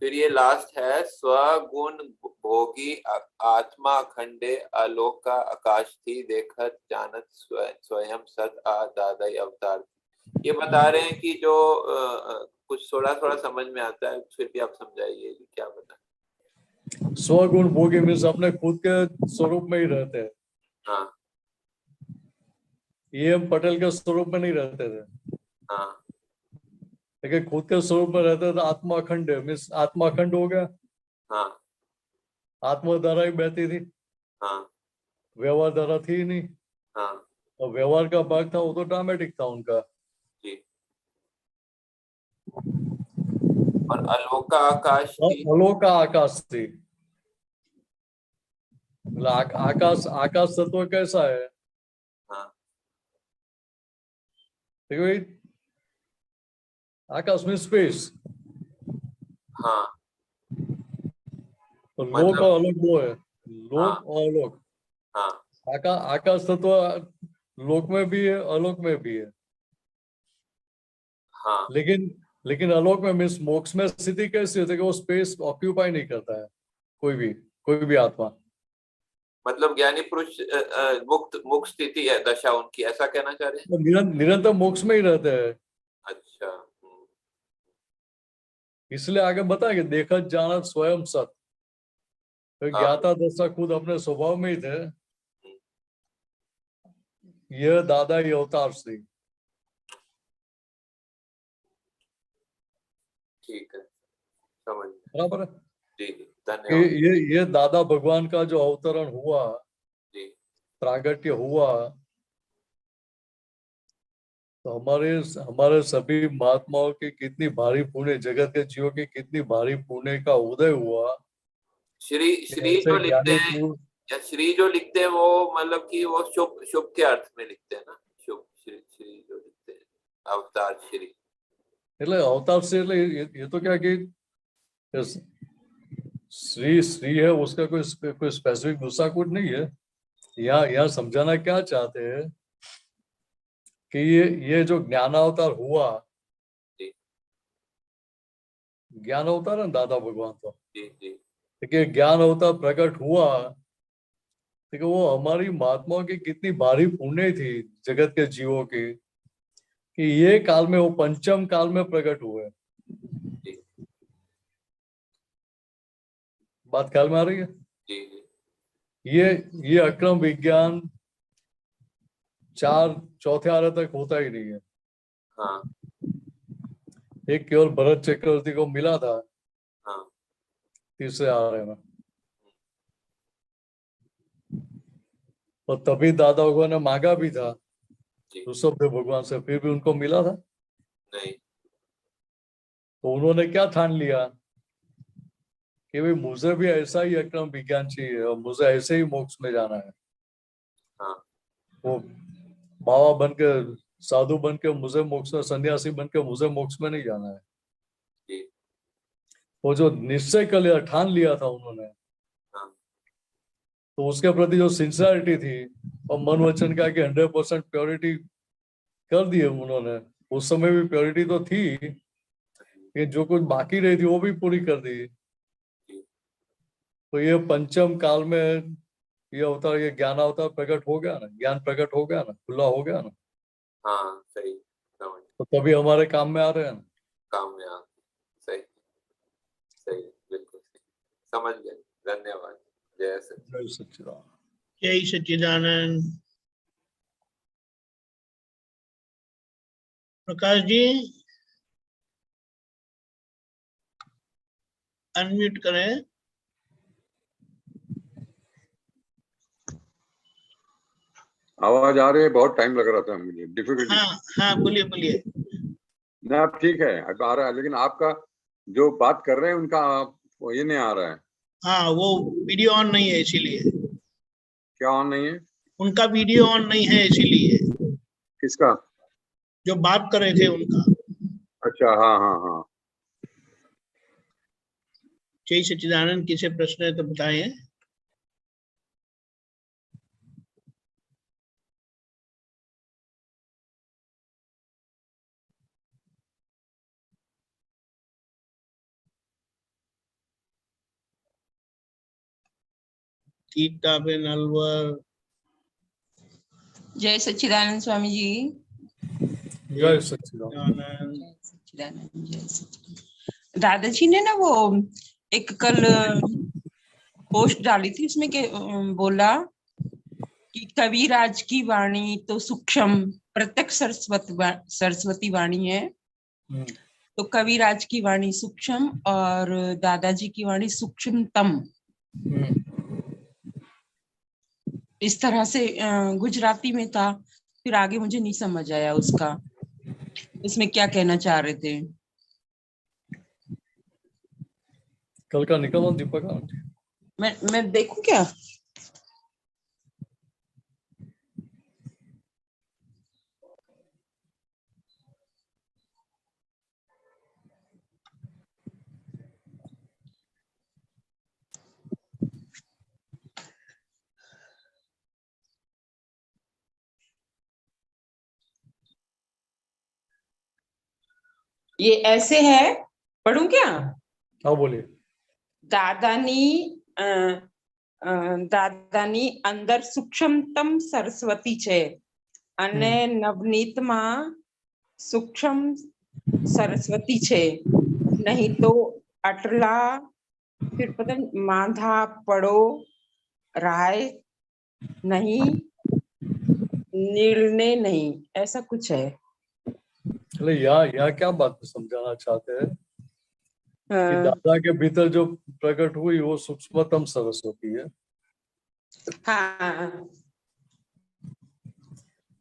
फिर ये लास्ट है स्वगुण भोगी आत्मा अखंडे आलोका आकाश थी देखत जानत स्वयं सत आ दादा अवतार। ये बता रहे हैं कि जो कुछ थोड़ा थोड़ा समझ में आता है, फिर भी आप समझाइए कि क्या बता।
स्वगुण भोगी मीन्स अपने खुद के स्वरूप में ही रहते हैं।
हाँ
EM पटेल के स्वरूप में नहीं रहते थे,
हाँ
लेकिन खुद के स्वरूप में रहते थे। आत्मा अखंड है मीन्स आत्मा अखंड हो गया,
हाँ
आत्मा धारा ही बहती थी,
हाँ
व्यवहार धारा थी ही नहीं।
हाँ
और व्यवहार का भाग था वो तो ड्रामेटिक था उनका।
जी। और अलोका आकाश
और
थी।
अलोका आकाश थी। आकाश, आकाश तत्व कैसा है?
हाँ
देखो भाई, आकाश में स्पेस,
हाँ
तो लोक
मतलब
और अलग वो है,
हाँ
लोक और अलोक।
हाँ
आकाश तत्व लोक में भी है, अलोक में भी है।
हाँ
लेकिन आलोक में मीन्स मोक्ष में स्थिति कैसी होती है कि वो स्पेस ऑक्यूपाई नहीं करता है कोई भी आत्मा।
मतलब ज्ञानी पुरुष मुक्त मुक्त स्थिति है दशा उनकी, ऐसा कहना चाह रहे हैं?
तो निरंतर मोक्ष में ही रहते हैं।
अच्छा
इसलिए आगे बताएंगे देखत जानत स्वयं सत, तो
हाँ
ज्ञाता दशा खुद अपने स्वभाव में ही थे। यह दादा ही अवतार से।
ठीक है, समझ गए।
बराबर है
जी जी,
कि
धन्यवाद।
ये दादा भगवान का जो अवतरण हुआ,
जी
प्रागट्य हुआ, तो हमारे सभी महात्माओं की कितनी भारी पुण्य, जगत के जीवों की कितनी भारी पुण्य का उदय हुआ।
श्री श्री
ऐसे
जो लिखते
ज्ञानी
हैं,
पुरुष,
या श्री जो लिखते हैं वो मतलब कि वो शुभ शुभ के अर्थ में लिखते हैं ना, शुभ श्री श्री जो लिखते हैं, अवतार श्री।
એટલે अवतार से એટલે ये तो क्या कि श्री श्री है, उसका कोई स्पेसिफिक दूसरा कुछ नहीं है। यहाँ समझाना क्या चाहते हैं कि ये जो ज्ञान अवतार हुआ,
जी
ज्ञान अवतार है ना दादा भगवान तो,
जी जी
देखिए ज्ञान अवतार प्रकट हुआ, देखिए वो हमारी महात्माओं की कितनी भारी पुण्य थी जगत के जीवों की, कि ये काल में वो पंचम काल में प्रकट हुए।
जी
बात ख्याल में आ रही है?
जी जी
ये अक्रम विज्ञान चौथे आरे तक होता ही नहीं है।
हाँ
एक केवल भरत चक्रवर्ती को मिला था
हाँ
तीसरे आरे में, और तभी दादा भगवान ने मांगा भी था
जी
ऋषभदेव भगवान से, फिर भी उनको मिला था।
नहीं
तो उन्होंने क्या ठान लिया कि भाई मुझे भी ऐसा ही अक्रम विज्ञान चाहिए और मुझे ऐसे ही मोक्ष में जाना है।
हाँ
वो बाबा बनकर, साधु बनकर मुझे मोक्ष में, सन्यासी बनकर मुझे मोक्ष में नहीं जाना है।
जी
वो जो निश्चय कर लिया, ठान लिया था उन्होंने,
हाँ
तो उसके प्रति जो सिंसियरिटी थी और मन वचन का कि 100% प्योरिटी कर दिए उन्होंने। उस समय भी प्योरिटी तो थी, कि जो कुछ बाकी रही थी वो भी पूरी कर दी। तो ये पंचम काल में ये अवतार, ये ज्ञान अवतार प्रकट हो गया ना, ज्ञान प्रकट हो गया ना, खुला हो गया ना,
हाँ सही समझ,
तो तभी हमारे काम में आ रहे हैं ना।
काम में आ, सही सही बिल्कुल सही, समझ गए, धन्यवाद। जय सच्चिदानंद।
जय सच्चिदानंद।
जय सच्चिदानंद। प्रकाश जी अनम्यूट करें।
आवाज आ रही है? बहुत टाइम लग रहा था मुझे, डिफिकल्टी।
हाँ हाँ बोलिए बोलिए।
ना अब ठीक है, अब आ रहा है, लेकिन आपका जो बात कर रहे हैं उनका वो ये नहीं आ रहा है।
हाँ वो वीडियो ऑन नहीं है इसीलिए,
क्या ऑन नहीं है?
उनका वीडियो ऑन नहीं है इसीलिए,
किसका?
जो बात कर रहे थे उनका।
अच्छा हाँ हाँ हाँ।
जय सच्चिदानंद, किसे प्रश्न है तो बताएं। गीता बेन अलवर।
जय सच्चिदानंद स्वामी जी।
जय सच्चिदानंद।
सच्चिदानंद।
जय सच्चिदानंद, जय सच्चिदानंद। दादाजी ने ना वो एक कल पोस्ट डाली थी, उसमें के बोला कि कविराज की वाणी तो सूक्ष्म प्रत्यक्ष सरस्वती वाणी है, तो कविराज की वाणी सूक्ष्म और दादाजी की वाणी सूक्ष्मतम। इस तरह से गुजराती में था, फिर आगे मुझे नहीं समझ आया उसका, उसमें क्या कहना चाह रहे थे।
कल का निकलो दीपक।
मैं देखूं क्या? ये ऐसे है, पढ़ूं क्या?
हाँ बोलिए।
દાદાની અંદર સૂક્ષ્મતમ સરસ્વતી છે અને નવનીતમાં સૂક્ષ્મ સરસ્વતી છે, નહીં તો અટલા, फिर पता नहीं माधा पड़ो राय नहीं, निर्णय नहीं, ऐसा कुछ है।
चलो यहाँ क्या बात समझाना चाहते हैं कि दादा के भीतर जो प्रकट हुई वो सूक्ष्मतम सरस्वती है,
हाँ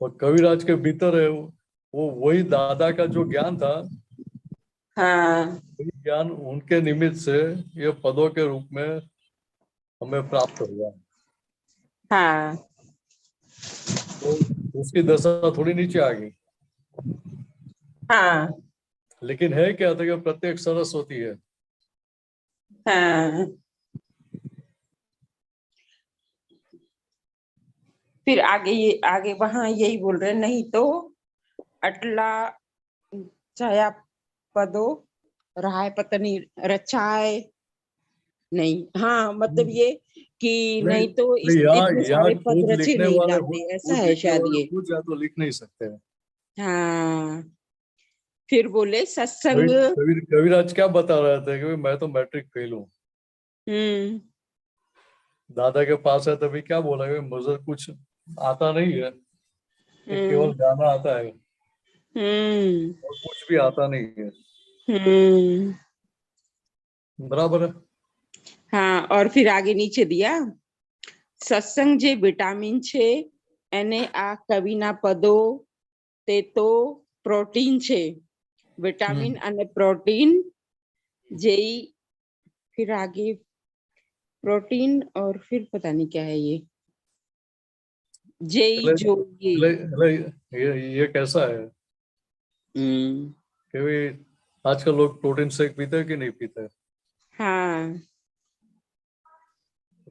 और कविराज के भीतर है वो वही दादा का जो ज्ञान था,
हाँ
वही ज्ञान उनके निमित्त से ये पदों के रूप में हमें प्राप्त हुआ,
हाँ
तो उसकी दशा थोड़ी नीचे आ गई।
हाँ
लेकिन है क्या था कि प्रत्येक सरस होती है।
हाँ। फिर आगे वहां यही बोल रहे, नहीं तो अटला छाया पदो रहाय पत्नी रचाए। नहीं, हाँ मतलब ये कि
नहीं
नहीं तो
नहीं, यहाँ
इतने
यहाँ
सारे पद
खुद
रचे
लिखने
नहीं
वाले
जाते, ऐसा
खुद
है
लिखने
शायद
वाले
ये।
खुद या तो लिख नहीं सकते हैं।
हाँ फिर बोले
कवि
सत्संग।
कविराज क्या बता रहे थे कि भाई मैं तो मैट्रिक फेल हूँ,
हम्म
दादा के पास है, तभी क्या बोला कि मुझे कुछ आता नहीं है, कि केवल
हम्म
गाना आता है
हम्म
और कुछ भी आता नहीं है।
हम्म।
बराबर है।
हाँ और फिर आगे नीचे दिया, સત્સંગ જે વિટામિન છે એને આ કવિના પદો તે તો પ્રોટીન છે, વિટામિન અને પ્રોટીન જે फिर आगे प्रोटीन और फिर पता नहीं क्या है ये जे जो ये।
ये कैसा है
हम्म
कि भाई आजकल लोग प्रोटीन शेक पीते हैं कि नहीं पीते?
हाँ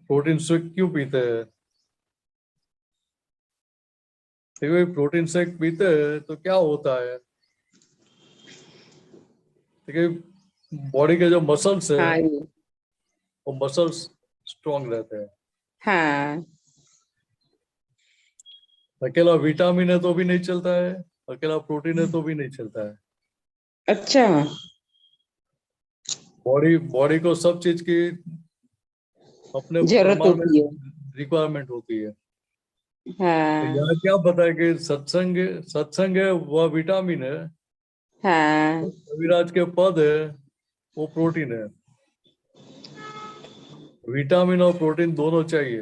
प्रोटीन शेक क्यों पीते हैं? देखो भाई, प्रोटीन शेक पीते हैं तो क्या होता है, देखिए बॉडी के जो मसल्स है
हाँ ये
वो मसल्स स्ट्रांग रहते हैं।
हाँ
अकेला विटामिन है तो भी नहीं चलता है, अकेला प्रोटीन है तो भी नहीं चलता है।
अच्छा
बॉडी बॉडी को सब चीज की अपने
जरूरत
प्रमाण में
होती है।
रिक्वायरमेंट होती है। तो
हाँ
यहाँ क्या बताया कि सत्संग सत्संग है वह विटामिन है,
हाँ
कविराज के पद है वो प्रोटीन है। विटामिन और प्रोटीन दोनों चाहिए।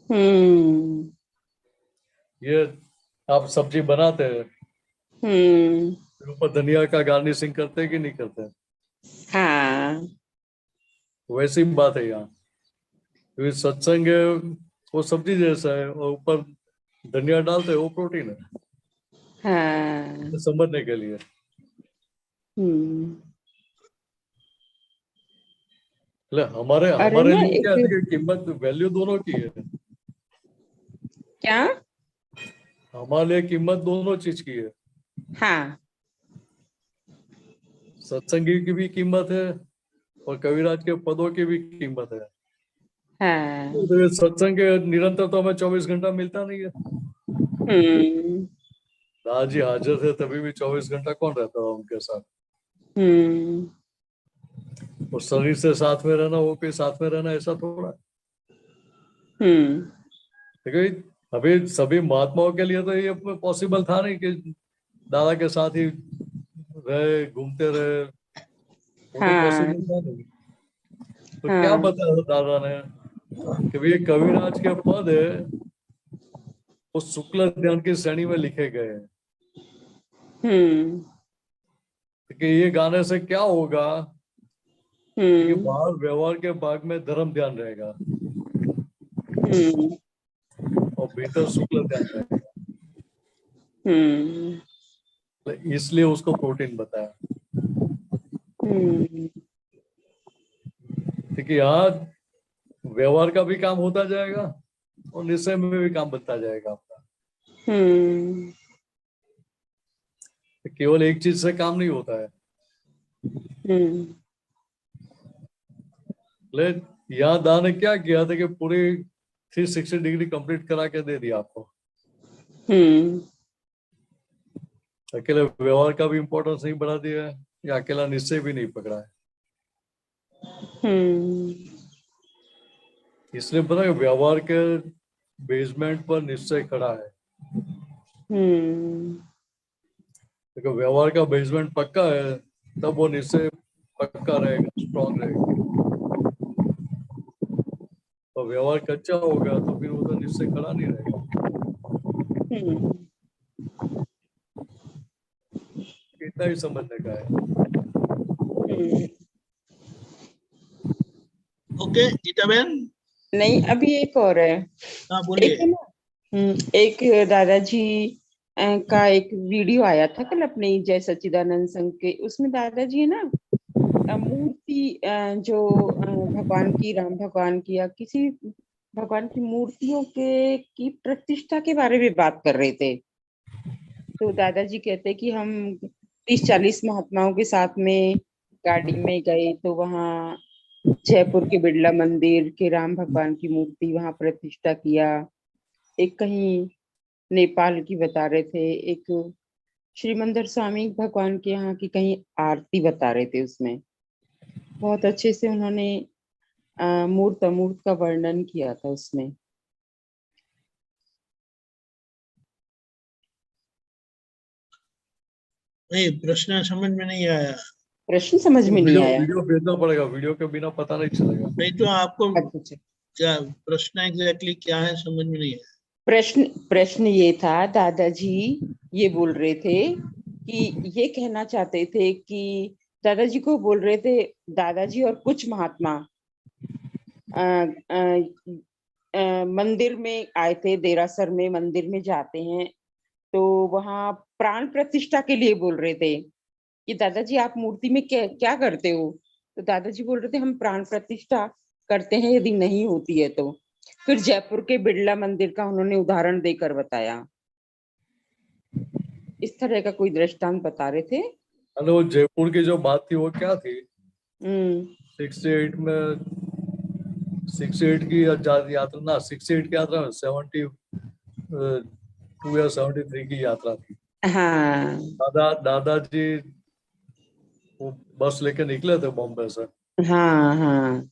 हम्म
ये आप सब्जी बनाते हैं,
हम्म
फिर ऊपर धनिया का गार्निशिंग करते हैं कि नहीं करते हैं?
हाँ
वैसी बात है यहाँ। क्योंकि सत्संग है वो सब्जी जैसा है और ऊपर धनिया डालते हैं वो प्रोटीन है,
हाँ
समझने के लिए।
हम्म।
એટલે हमारे
अरे
हमारे
ना
लिए क्या है
एक
कि कीमत वैल्यू दोनों की है।
क्या।
हमारे लिए कीमत दोनों चीज की है।
हाँ
सत्संगी की भी कीमत है और कविराज के पदों की भी कीमत है।
हाँ
तो ये सत्संग के निरंतर तो हमें 24 घंटा मिलता नहीं है।
हम्म
दादाजी हाजिर थे तभी भी 24 घंटा कौन रहता था उनके साथ?
हम्म
और शरीर से साथ में रहना, वो भी साथ में रहना, ऐसा थोड़ा।
हम्म
देखिए अभी सभी महात्माओं के लिए तो ये पॉसिबल था नहीं कि दादा के साथ ही रहे घूमते रहे, वो तो
हाँ
पॉसिबल था नहीं। तो क्या
हाँ
बताया दादा ने कि भाई कविराज के पद है वो शुक्ल ध्यान की श्रेणी में लिखे गए हैं।
हम्म
कि ये गाने से क्या होगा कि
हम्म
बाहर व्यवहार के भाग में धर्म ध्यान रहेगा
हम्म
और भीतर शुक्ल ध्यान रहेगा।
हम्म
तो इसलिए उसको प्रोटीन बताया।
हम्म
क्योंकि यहाँ व्यवहार का भी काम होता जाएगा और निश्चय में भी काम बनता जाएगा आपका।
हम्म
तो केवल एक चीज से काम नहीं होता है।
हम्म
लेकिन यहाँ दान ने क्या किया था कि पूरी 360 डिग्री कंप्लीट करा के दे दिया आपको।
हम्म
अकेले व्यवहार का भी इम्पोर्टेंस नहीं बढ़ा दिया है या अकेला निश्चय भी नहीं पकड़ा है। इसलिए पता है व्यवहार के बेसमेंट पर निश्चय खड़ा है। देखो व्यवहार का बेसमेंट पक्का है तब वो निश्चय पक्का रहेगा, स्ट्रॉन्ग रहेगा। और व्यवहार कच्चा होगा तो फिर वो तो निश्चय खड़ा नहीं रहेगा। इतना ही समझने का है।
ओके गीता बहन,
नहीं, अभी एक और है।
हाँ
एक
बोलिए।
है ना, एक दादाजी का एक वीडियो आया था कल अपने जय सच्चिदानंद संघ के, उसमें दादाजी है ना मूर्ति जो भगवान की, राम भगवान की या किसी भगवान की मूर्तियों के की प्रतिष्ठा के बारे में बात कर रहे थे। तो दादाजी कहते कि हम 30-40 महात्माओं के साथ में गाड़ी में गए, तो वहाँ जयपुर के बिड़ला मंदिर के राम भगवान की मूर्ति वहां प्रतिष्ठा किया। एक कहीं नेपाल की बता रहे थे, एक श्रीमंदर स्वामी भगवान के यहाँ की कहीं आरती बता रहे थे। उसमें बहुत अच्छे से उन्होंने मूर्त अमूर्त का वर्णन किया था उसमें।
नहीं, प्रश्न समझ में नहीं आया।
प्रश्न समझ में नहीं
वीडियो
आया।
वीडियो भेजना पड़ेगा, वीडियो के बिना पता नहीं चलेगा।
नहीं तो आपको
अच्छा,
क्या प्रश्न एग्जैक्टली क्या है समझ में नहीं आया।
प्रश्न ये था, दादाजी ये बोल रहे थे कि ये कहना चाहते थे कि दादाजी को बोल रहे थे, दादाजी और कुछ महात्मा मंदिर में आए थे, देरासर में मंदिर में जाते हैं, तो वहां प्राण प्रतिष्ठा के लिए बोल रहे थे कि दादाजी आप मूर्ति में क्या करते हो। तो दादाजी बोल रहे थे हम प्राण प्रतिष्ठा करते हैं, यदि नहीं होती है तो। फिर जयपुर के बिड़ला मंदिर का उन्होंने उदाहरण देकर बताया। इस तरह का कोई दृष्टांत बता रहे थे।
अरे वो जयपुर की जो बात थी वो क्या थी?
68
में 68 की यात्रा ना, 68 की यात्रा में 72 या 73 की यात्रा थी।
हाँ
दादाजी वो बस लेके निकले थे बॉम्बे से।
हाँ हाँ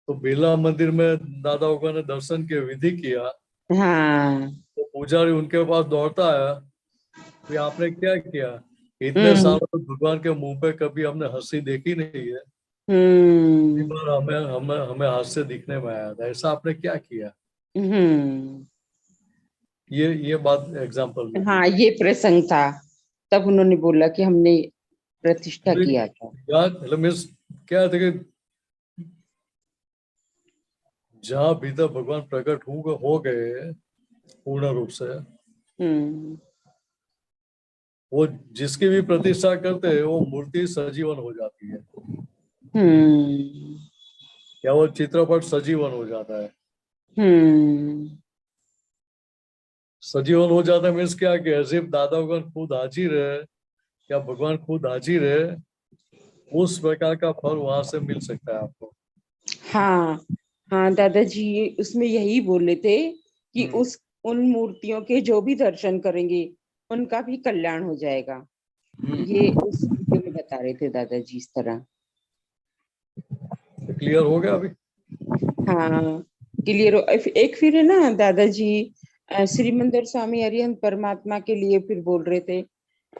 तो बिरला मंदिर में दादा ओका ने दर्शन के विधि किया।
हाँ
तो पुजारी उनके पास दौड़ता है, तो आपने क्या किया? इतने सालों में भगवान के मुंह पे कभी हमने हंसी देखी नहीं है, इस बार हमें हमें हमें हास्य दिखने में आया था, ऐसा आपने क्या किया? ये बात एग्जाम्पल में
हाँ, ये प्रसंग था, तब उन्होंने बोला कि हमने प्रतिष्ठा किया था।
यार मीन्स क्या था कि जहाँ भीतर भगवान प्रकट हो गए पूर्ण रूप से, वो जिसकी भी प्रतिष्ठा करते हैं वो मूर्ति सजीवन हो जाती है, या वो चित्रपट सजीवन हो जाता है। सजीवन हो जाता है मीन्स क्या कि एज इफ दादा भगवान खुद हाजिर है या भगवान खुद हाजिर है, उस प्रकार का फल वहां से मिल सकता है आपको।
हाँ हाँ, दादाजी उसमें यही बोले थे कि उन मूर्तियों के जो भी दर्शन करेंगे उनका भी कल्याण हो जाएगा। ये उस वीडियो में बता रहे थे दादाजी इस तरह।
तो क्लियर हो गया अभी?
हाँ क्लियर। एक फिर है ना दादाजी श्रीमंदर स्वामी अरिहंत परमात्मा के लिए फिर बोल रहे थे,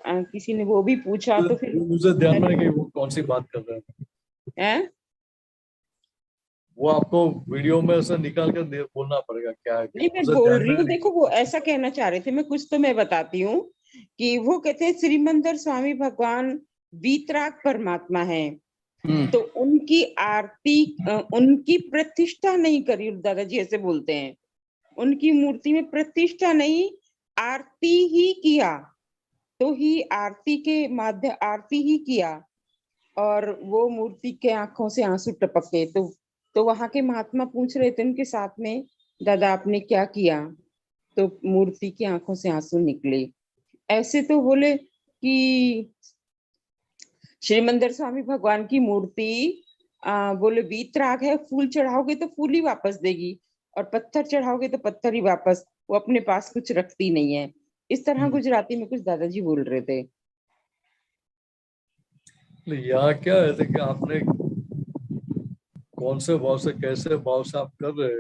किसी ने वो भी पूछा तो फिर
मुझे ध्यान में नहीं कि वो कौन सी बात कर रहे हैं। वो आपको वीडियो में से निकाल कर बोलना पड़ेगा क्या है?
नहीं, मैं बोल रही हूँ, देखो वो ऐसा कहना चाह रहे थे, मैं कुछ तो मैं बताती हूँ कि वो कहते हैं श्रीमंदर स्वामी भगवान वीतराग परमात्मा है, तो उनकी आरती उनकी प्रतिष्ठा नहीं करी, दादाजी ऐसे बोलते हैं, उनकी मूर्ति में प्रतिष्ठा नहीं, आरती ही किया, तो ही आरती के माध्य आरती ही किया, और वो मूर्ति के आंखों से आंसू टपके। तो वहां के महात्मा पूछ रहे थे उनके साथ में, दादा आपने क्या किया? तो मूर्ति की आंखों से आंसू निकले। ऐसे तो बोले कि श्रीमंदर स्वामी भगवान की मूर्ति बोले वीतराग है, फूल चढ़ाओगे तो फूल ही वापस देगी, और पत्थर चढ़ाओगे तो पत्थर ही वापस, वो अपने पास कुछ रखती नहीं है। इस तरह गुजराती में कुछ दादाजी बोल रहे थे।
यहाँ क्या है कि आपने कौन से भाव से कैसे भाव से आप कर रहे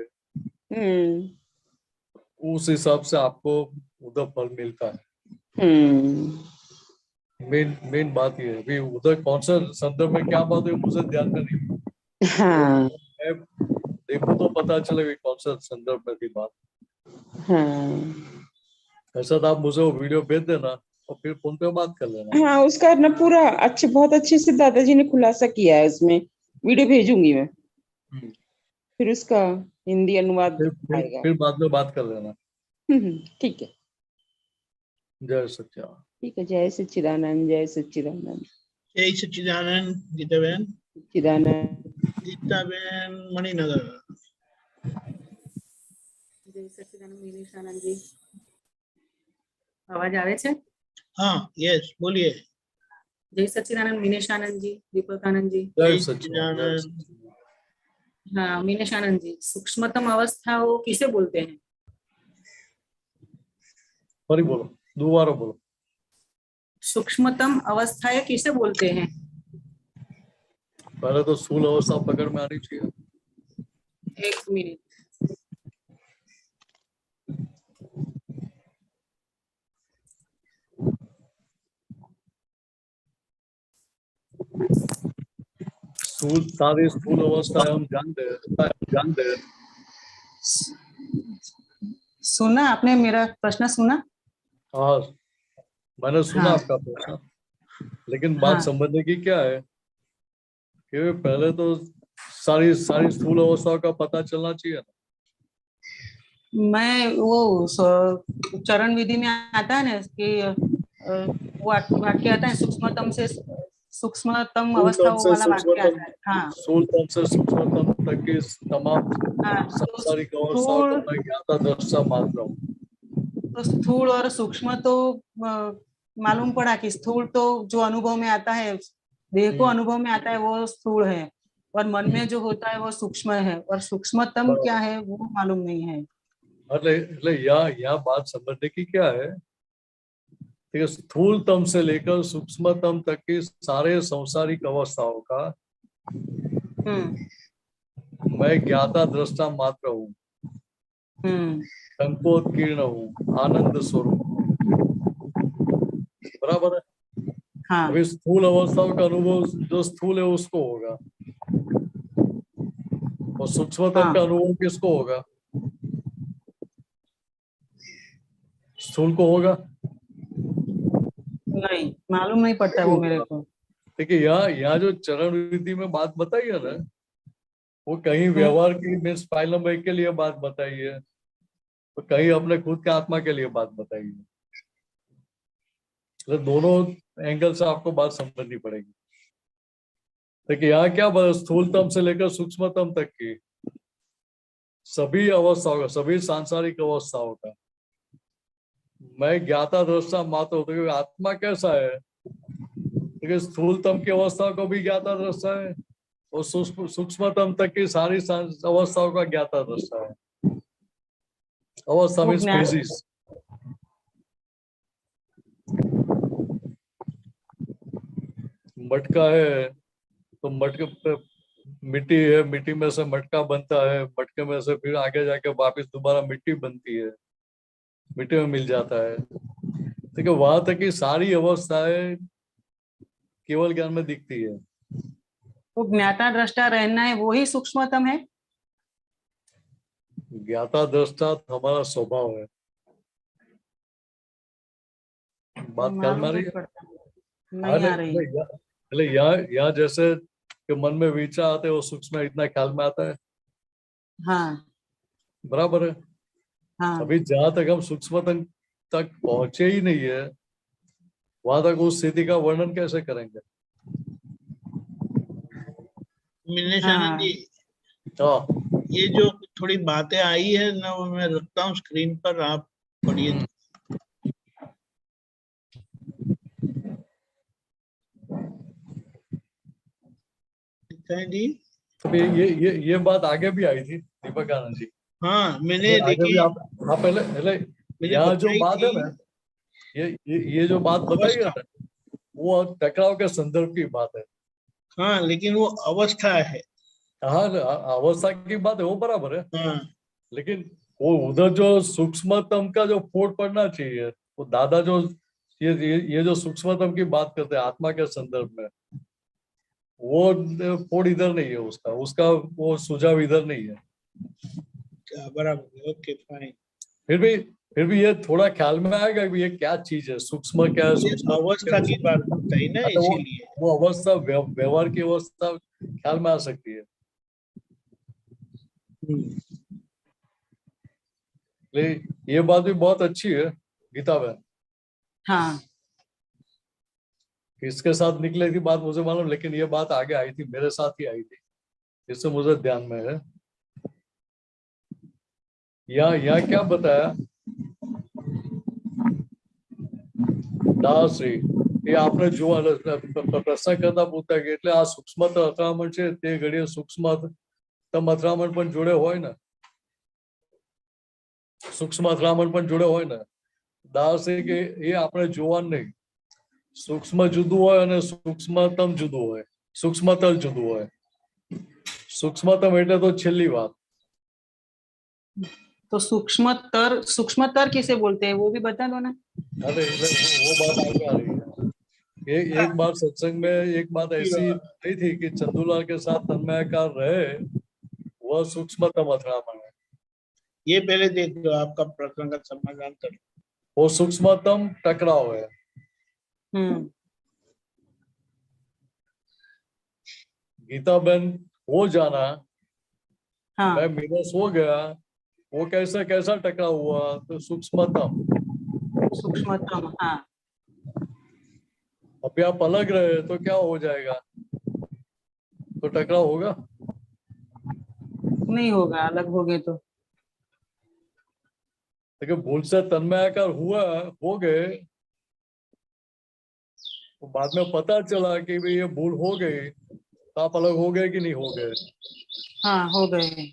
हैं, उस हिसाब से आपको उधर फल मिलता है। मेन बात ये है, अभी उधर कौन सा संदर्भ में क्या बात है मुझे ध्यान में नहीं।
हाँ
मैं देखूं तो पता चलेगा कौन सा संदर्भ में थी बात। ऐसा तो आप मुझे वो वीडियो भेज देना और फिर फोन पे बात कर लेना।
हाँ, उसका ना पूरा बहुत अच्छे से दादाजी ने खुलासा किया है, उसमें वीडियो भेजूंगी मैं। फिर उसका हिंदी अनुवाद आएगा।
फिर बाद में बात कर लेना।
ठीक है।
जय सच्चिदानंद।
ठीक है। जय सच्चिदानंद। जय सच्चिदानंद।
जय सच्चिदानंद गीताबेन।
सच्चिदानंद।
गीताबेन मणिनगर।
જય સચ્ચિદાનંદ વિનેશાનંદજી, અવાજ આવે છે?
हाँ यस बोलिए।
જય સચ્ચિદાનંદ વિનેશાનંદજી, દીપકાનંદજી।
जय सच्चिदानंद।
हाँ विनेशानंदजी, सूक्ष्मतम अवस्थाओं किसे बोलते हैं?
फरी बोलो, दोबारा बोलो।
सूक्ष्मतम अवस्थाएं किसे बोलते हैं?
पहले तो स्थूल अवस्था पकड़ में आनी चाहिए।
एक मिनट।
सारी स्थूल अवस्था हम जानते हैं।
सुना आपने मेरा प्रश्न सुना?
हाँ मैंने सुना
हाँ।
आपका प्रश्न, लेकिन बात
हाँ।
समझने की क्या है कि पहले तो सारी स्थूल अवस्थाओं का पता चलना चाहिए ना।
मैं वो चरण विधि में आता है ना कि वो वाक्य आता है सूक्ष्मतम अवस्थाओं वाला वाक्य आता है। हाँ
स्थूलतम से सूक्ष्मतम तक की तमाम
हाँ,
सांसारिक अवस्थाओं को मैं ज्ञाता दृष्टा मात्र हूँ।
तो स्थूल और सूक्ष्म तो मालूम पड़ा कि स्थूल तो जो अनुभव में आता है, देह को अनुभव में आता है वो स्थूल है, और मन में जो होता है वो सूक्ष्म है, और सूक्ष्मतम क्या है वो मालूम नहीं है।
એટલે यहाँ बात समझने की क्या है कि स्थूलतम से लेकर सूक्ष्मतम तक की सारे सांसारिक अवस्थाओं का मैं ज्ञाता दृष्टा मात्र हूँ, संकोत्कीर्ण हूँ, आनंद स्वरूप। बराबर है।
हाँ।
अभी स्थूल अवस्थाओं का अनुभव जो स्थूल है उसको होगा, और सूक्ष्मतम का अनुभव किसको होगा? स्थूल को होगा?
नहीं मालूम नहीं पड़ता वो मेरे को।
देखिए यहाँ जो चरण विधि में बात बताई है ना, वो कहीं व्यवहार की मीन्स फाइल नंबर 1 के लिए बात बताई है, तो कहीं अपने खुद के आत्मा के लिए बात बताई है। तो दोनों एंगल से आपको बात समझनी पड़ेगी। देखिए यहाँ क्या बात, स्थूलतम से लेकर सूक्ष्मतम तक की सभी अवस्थाओं का, सभी सांसारिक अवस्थाओं का मैं ज्ञाता दृष्टा मात्र हूं। तो आत्मा कैसा है? देखिए स्थूलतम की अवस्थाओं को भी ज्ञाता दृष्टा है, और सूक्ष्मतम तक की सारी अवस्थाओं का ज्ञाता दृष्टा है। अवस्था मीन्स फेजिस। मटका है तो मटके पे मिट्टी है, मिट्टी में से मटका बनता है, मटके में से फिर आगे जाके वापस दोबारा मिट्टी बनती है, मिट्टी में मिल जाता है। ठीक है, वहां तक की सारी अवस्थाएं केवल ज्ञान में दिखती है।
तो ज्ञाता दृष्टा रहना है वो ही सूक्ष्मतम है।
ज्ञाता दृष्टा हमारा स्वभाव है। बात ख्याल में आ रही है?
नहीं आ रही।
यहाँ जैसे कि मन में विचार आते हैं वो सूक्ष्म इतना ख्याल में आता है।
हाँ
बराबर है।
हाँ।
अभी जहां तक हम सूक्ष्म तक पहुंचे ही नहीं है, वहां तक उस स्थिति का वर्णन कैसे करेंगे?
विनेशानंद जी, ये जो थोड़ी बातें आई है ना, वो मैं रखता हूँ स्क्रीन पर, आप पढ़िए। जी
ये बात आगे भी आई थी दीपक आनंद जी।
हाँ मैंने
आगे भी आप पहले यहाँ जो बात है ना, ये जो बात बताई है ना, वो टकराव के संदर्भ की बात है।
हाँ लेकिन वो अवस्था है।
हाँ अवस्था की बात है, वो बराबर है।
हाँ।
लेकिन वो उधर जो सूक्ष्मतम का जो फोड़ पड़ना चाहिए, वो दादा जो ये जो सूक्ष्मतम की बात करते हैं आत्मा के संदर्भ में, वो फोड़ इधर नहीं है उसका वो सुझाव इधर नहीं है।
बराबर, ओके फाइन।
फिर भी ये थोड़ा ख्याल में आएगा कि ये क्या चीज है, सूक्ष्म क्या है, सूक्ष्म
अवस्था की बात बताई ना,
तो
इसीलिए
वो अवस्था व्यवहार की अवस्था ख्याल में आ सकती है। ये बात भी बहुत अच्छी है गीता बहन,
हाँ
किसके साथ निकली थी बात मुझे मालूम, लेकिन ये बात आगे आई थी, मेरे साथ ही आई थी, इससे मुझे ध्यान में है। यहाँ क्या बताया દાસરી એ આપણે જોવા પ્રસંગ કરતા પૂછતા કે એટલે આ સૂક્ષ્મ અથડામણ છે તે ઘડીએ સૂક્ષ્મ અથડામણ પણ જોડે હોય ને, સૂક્ષ્મ અથડામણ પણ જોડે હોય ને દાસરી કે એ આપણે જોવાનું નહીં, સૂક્ષ્મ જુદું હોય અને સૂક્ષ્મતમ જુદું હોય, સૂક્ષ્મતર જુદું હોય। સૂક્ષ્મતમ એટલે તો છેલ્લી વાત।
तो सूक्ष्मतर किसे बोलते हैं वो भी बता दो ना।
अरे वो बात आगे आ रही है। एक बार सत्संग में एक बात ऐसी नहीं थी कि चंदूलाल के साथ तन्मयकार रहे, वह सूक्ष्मतम અથડામણ है।
ये पहले देख लो, आपका प्रश्न का समाधान कर लो।
वो सूक्ष्मतम टकराव है। गीता बहन हो जाना,
हाँ
मैं मिनस हो गया, वो कैसा टकराव हुआ, तो सूक्ष्मतम।
सूक्ष्मतम। हाँ
अभी आप अलग रहे तो क्या हो जाएगा, तो टकराव होगा
नहीं होगा, अलग हो गए तो।
लेकिन भूल से तन्मयाकार हुआ हो गए तो बाद में पता चला कि भाई ये भूल हो गई, तो आप अलग हो गए कि नहीं हो गए।
हाँ हो गए।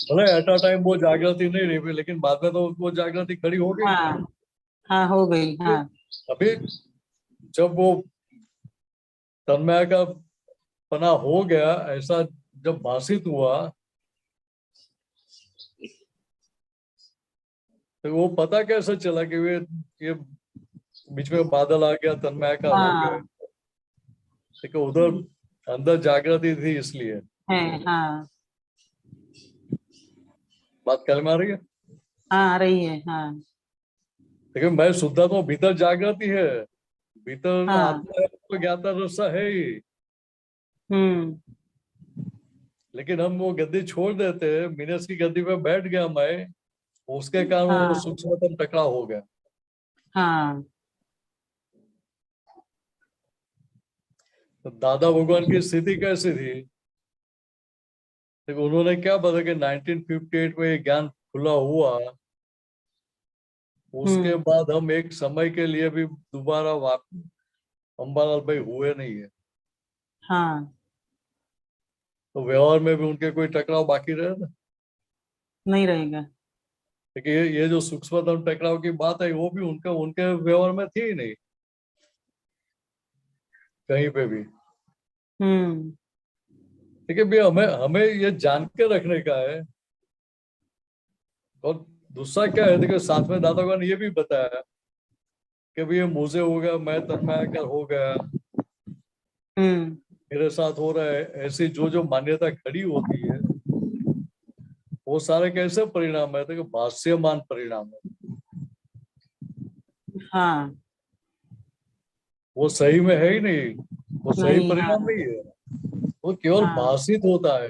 भले एट अ टाइम वो जागृति नहीं रही, लेकिन बाद में तो वो जागृति खड़ी हो गई।
हाँ हाँ हो गई। हाँ
अभी जब वो तन्मयाकार पना हो गया, ऐसा जब भाषित हुआ तो वो पता कैसे चला कि ये बीच में बादल आ गया, तन्मयाकार हो गया,
हाँ
लेकिन उधर अंदर जागृति थी इसलिए।
है। हाँ
बात कल में आ रही है।
हाँ आ रही है। हाँ
लेकिन मैं शुद्धात्मा भीतर जागृति है, भीतर
हाँ
आत्मा है, तो ज्ञाता रसा है ही, लेकिन हम वो गद्दी छोड़ देते, मिनस की गद्दी पे बैठ गया मैं, उसके कारण वो
हाँ
सूक्ष्मतम टकराव हो गया।
हाँ
तो दादा भगवान की स्थिति कैसी थी, तो उन्होंने क्या बताया कि 1958 में ये ज्ञान खुला हुआ, उसके बाद हम एक समय के लिए भी दोबारा अंबालाल भाई हुए नहीं है।
हाँ
तो व्यवहार में भी उनके कोई टकराव बाकी रहे ना,
नहीं रहेगा।
लेकिन ये जो सूक्ष्मतम टकराव की बात है वो भी उनके व्यवहार में थी ही नहीं कहीं पे भी। लेकिन भी हमें ये जान के रखने का है। और दूसरा क्या है, देखिए साथ में दादा भगवान ने ये भी बताया कि भाई ये मुझे हो गया, मैं तन्मयाकार हो गया, मेरे साथ हो रहा है, ऐसी जो मान्यता खड़ी होती है वो सारे कैसे परिणाम है, देखो भाष्यमान परिणाम है।
हाँ
वो सही में है ही नहीं, वो सही
नहीं।
परिणाम
हाँ
नहीं है, वो केवल
हाँ
भाषित होता है।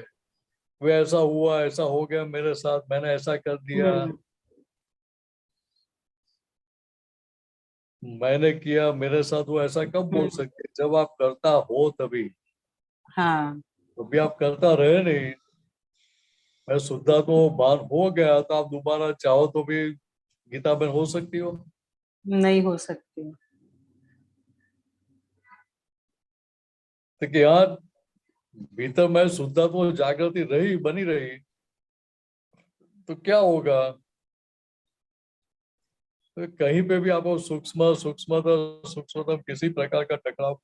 वो ऐसा हुआ, ऐसा हो गया मेरे साथ, मैंने ऐसा कर दिया, मैंने किया, मेरे साथ वो ऐसा कब बोल सकते, जब आप करता हो तभी।
हाँ
तो भी आप करता रहे नहीं, मैं शुद्धात्मा भान हो गया, तो आप दोबारा चाहो तो भी गीता बहन हो सकती हो।
नहीं हो सकती।
तो यार भीतर मैं शुद्धात्मा जागृति रही, बनी रही, तो क्या होगा, तो कहीं पे भी आपको सूक्ष्मतम किसी प्रकार का टकराव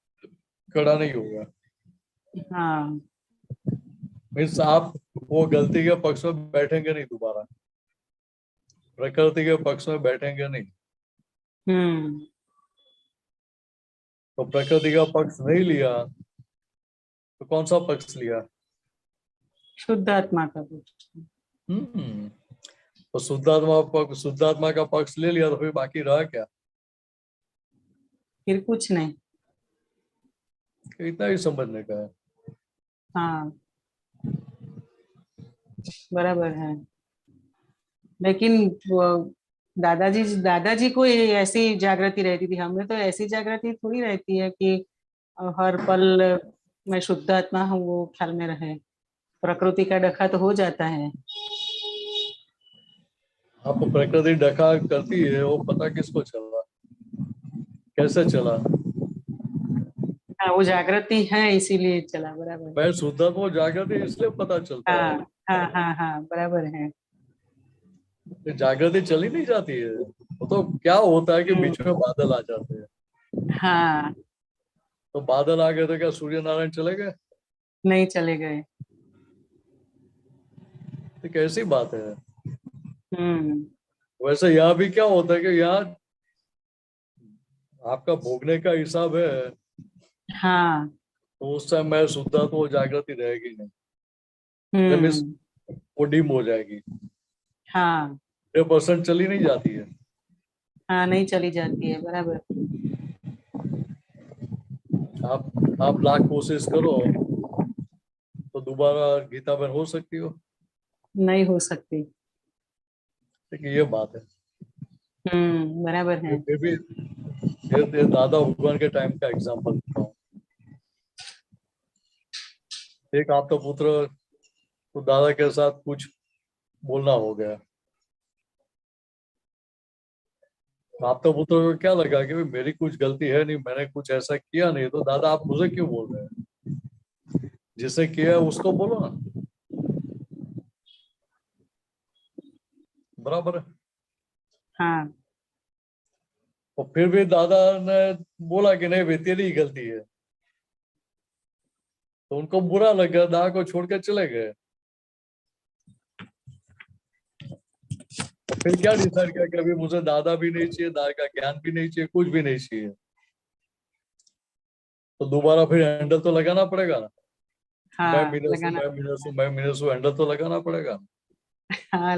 खड़ा नहीं होगा।
हाँ
मीन्स आप वो गलती के पक्ष में बैठेंगे नहीं, दोबारा प्रकृति के पक्ष में बैठेंगे नहीं। तो प्रकृति का पक्ष नहीं लिया तो कौन सा पक्ष लिया?
शुद्ध आत्मा का पक्ष।
तो शुद्धात्मा का पक्ष ले लिया तो फिर बाकी रहा क्या?
फिर कुछ नहीं।
इतना ही समझने का है।
हाँ बराबर है। लेकिन दादाजी को ये ऐसी जागृति रहती थी, हमें तो ऐसी जागृति थोड़ी रहती है कि हर पल मैं शुद्ध आत्मा हूँ वो ख्याल में रहे। प्रकृति का डखा तो हो जाता है।
आपको प्रकृति डका करती है, वो पता किसको चला, कैसे चला?
हाँ, वो जागृति है इसीलिए चला। बराबर।
मैं शुद्धात्मा हूँ, जागृति इसलिए पता चलता है।
हाँ हाँ हाँ हाँ, बराबर है।
जागृति चली नहीं जाती है। वो तो क्या होता है कि बीच में बादल आ जाते हैं।
हाँ,
तो बादल आ गए तो क्या सूर्य नारायण चले गए?
नहीं चले गए।
तो कैसी बात है?
हम्म।
वैसे यहाँ भी क्या होता है कि यहाँ आपका भोगने का हिसाब है,
हाँ।
तो उस टाइम मैं शुद्धा तो वो जागृति रहेगी नहीं, मीन्स वो डिम हो जाएगी।
हाँ
100% चली नहीं जाती है।
हाँ, नहीं चली जाती है। बराबर।
आप लाख कोशिश करो तो दोबारा गीता बहन हो सकती हो,
नहीं हो सकती।
लेकिन ये बात है।
बराबर है।
ये भी ये दादा भगवान के टाइम का एग्जांपल देता हूँ। एक आपका पुत्र तो दादा के साथ कुछ बोलना हो गया, आपका पुत्र को क्या लगा कि भाई मेरी कुछ गलती है नहीं, मैंने कुछ ऐसा किया नहीं, तो दादा आप मुझे क्यों बोल रहे हैं? जिसे किया है उसको बोलो ना। बराबर है।
हाँ
और फिर भी दादा ने बोला कि नहीं भाई तेरी ही गलती है, तो उनको बुरा लगा, दादा को छोड़कर चले गए। तो फिर क्या डिसाइड किया कि अभी मुझे दादा भी नहीं चाहिए, दादा का ज्ञान भी नहीं चाहिए, कुछ भी नहीं चाहिए, तो दोबारा फिर हैंडल तो लगाना पड़ेगा ना। मैं
हाँ,
मिनस हूँ,
लगाना।
मैं मिनस हूँ, हैंडल तो लगाना पड़ेगा।
हाँ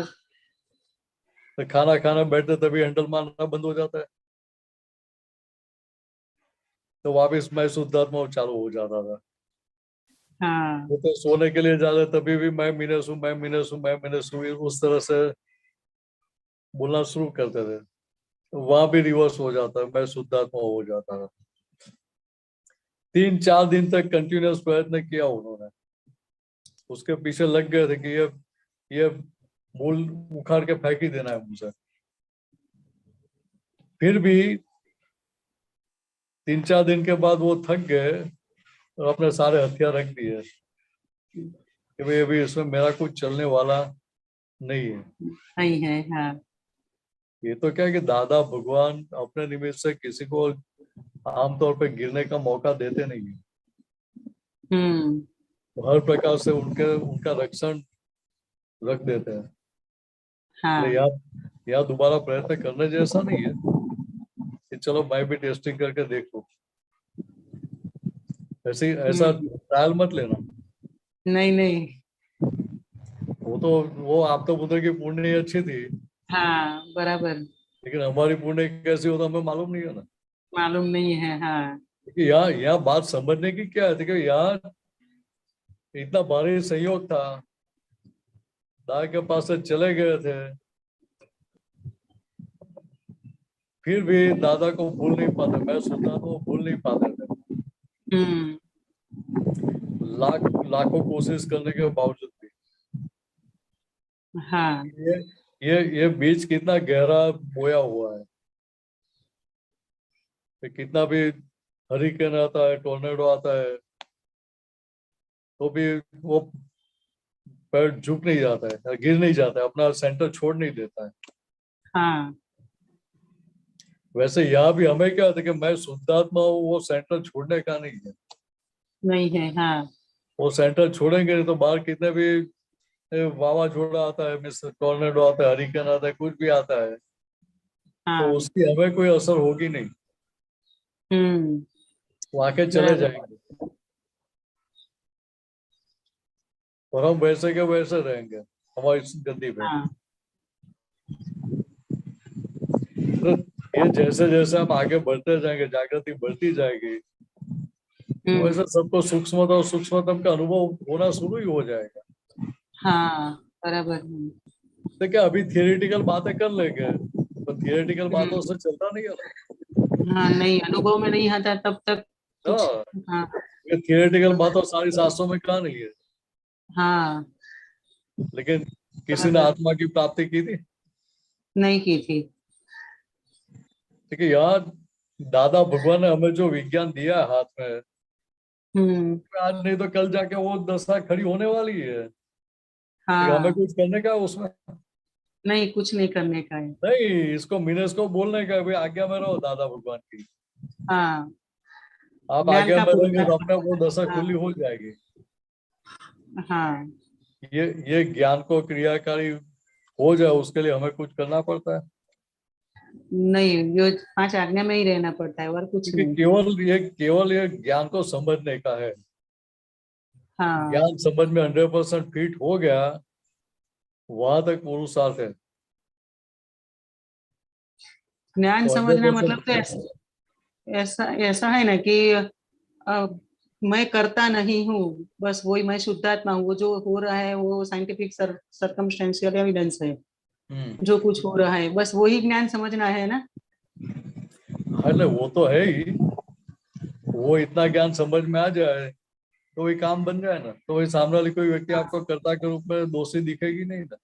तो खाना खाना बैठते तभी हैंडल मारना बंद हो जाता है, तो वापिस मैं शुद्धात्मा चालू हो जाता था।
हाँ।
वो तो सोने के लिए जाते तभी भी मैं मिनस हूँ, मैं मिनस हूँ, मैं मिनस हूँ, उस तरह से बोलना शुरू करते थे। तो वहां भी रिवर्स हो जाता है, मैं शुद्धात्मा हो जाता था। 3-4 दिन तक कंटिन्यूअस प्रयत्न किया उन्होंने, उसके पीछे लग गए थे कि ये मूल उखाड़ के फेंक ही देना है मुझे। फिर भी 3-4 दिन के बाद वो थक गए और अपने सारे हथियार रख दिए कि भाई अभी इसमें मेरा कुछ चलने वाला नहीं है।
नहीं है। हाँ।
ये तो क्या है कि दादा भगवान अपने निमित्त से किसी को आमतौर पे गिरने का मौका देते नहीं है, तो हर प्रकार से उनका रक्षण रख देते हैं।
हाँ।
यहाँ दोबारा प्रयत्न करने जैसा नहीं है कि चलो मैं भी टेस्टिंग करके देख लूं, ऐसा ट्रायल मत लेना।
नहीं नहीं।
वो आप तो पुत्र की पुण्य अच्छी थी,
हाँ, बराबर।
लेकिन हमारी पुण्य कैसी होता हमें मालूम नहीं है ना।
मालूम नहीं है। हाँ।
क्योंकि यहाँ बात समझने की क्या है कि यहाँ इतना भारी संयोग था, दादा के पास से चले गए थे, फिर भी दादा को भूल नहीं पाते, मैं सुनता तो भूल नहीं पाते थे। लाखों कोशिश करने के बावजूद भी।
हाँ।
ये बीज कितना गहरा बोया हुआ है कि कितना भी हरिकेन आता है, टोर्नेडो आता है, तो भी वो पैर झुक नहीं जाता है, गिर नहीं जाता है, अपना सेंटर छोड़ नहीं देता है।
हाँ।
वैसे यहाँ भी हमें क्या था कि मैं शुद्धात्मा हूँ, वो सेंटर छोड़ने का नहीं है।
नहीं है। हाँ।
वो सेंटर छोड़ेंगे नहीं तो बाहर कितने भी वावाझोड़ा आता है, मिस टोर्नेडो आता है, हरिकेन आता है, कुछ भी आता है, तो
हाँ।
उसकी हमें कोई असर होगी नहीं, वो आके चले
बराबर।
जाएंगे और हम वैसे के वैसे रहेंगे हमारी गद्दी पे।
हाँ।
तो ये जैसे जैसे हम आगे बढ़ते जाएंगे, जागृति बढ़ती जाएगी, वैसे सबको सूक्ष्मता और सूक्ष्मतम का अनुभव होना शुरू ही हो जाएगा।
हाँ। बराबर
देखिए अभी थियोरेटिकल बातें कर लेंगे, तो थियोरेटिकल बातों से चलता नहीं है ना।
हाँ, नहीं अनुभव में नहीं आता तब तक कुछ।
हाँ,
हाँ
ये थियोरेटिकल बातों सारी शास्त्रों में कहा नहीं है,
हाँ,
लेकिन किसी ने
बराबर
आत्मा की प्राप्ति की थी।
नहीं की थी।
देखिए यार, दादा भगवान ने हमें जो विज्ञान दिया है हाथ में, आज नहीं तो कल जाके वो दशा खड़ी होने वाली है। लेकिन हमें
हाँ,
कुछ करने का है उसमें
नहीं कुछ नहीं करने का है।
नहीं, इसको मीनस को बोलने का है, भाई आज्ञा में रहो दादा भगवान की।
हाँ,
आप
ज्ञान
आज्ञा
का
में रहेंगे तो
पुरस्कार।
अपने आप वो दशा
हाँ
खुली हो जाएगी।
हाँ,
ये ज्ञान को क्रियाकारी हो जाए उसके लिए हमें कुछ करना पड़ता है।
नहीं जो 5 आज्ञा में ही रहना पड़ता है और कुछ
क्योंकि
नहीं।
केवल ये ज्ञान को समझने का है।
हाँ,
ज्ञान समझ में 100% फिट हो गया, वहां तक पुरुषार्थ है।
ज्ञान
तो
समझना मतलब तो
100%
ऐसा ऐसा है ना कि अ, मैं करता नहीं हूँ, बस वही मैं शुद्धात्मा हूँ। वो जो हो रहा है वो साइंटिफिक सर्कमस्टेंशियल एविडेंस है। जो कुछ हो रहा है बस वही ज्ञान समझना है ना।
अरे वो तो है ही, वो इतना ज्ञान समझ में आ जाए तो वही काम बन जाए ना, तो वही सामने वाली कोई व्यक्ति आपको कर्ता के रूप में दोषी दिखेगी नहीं ना।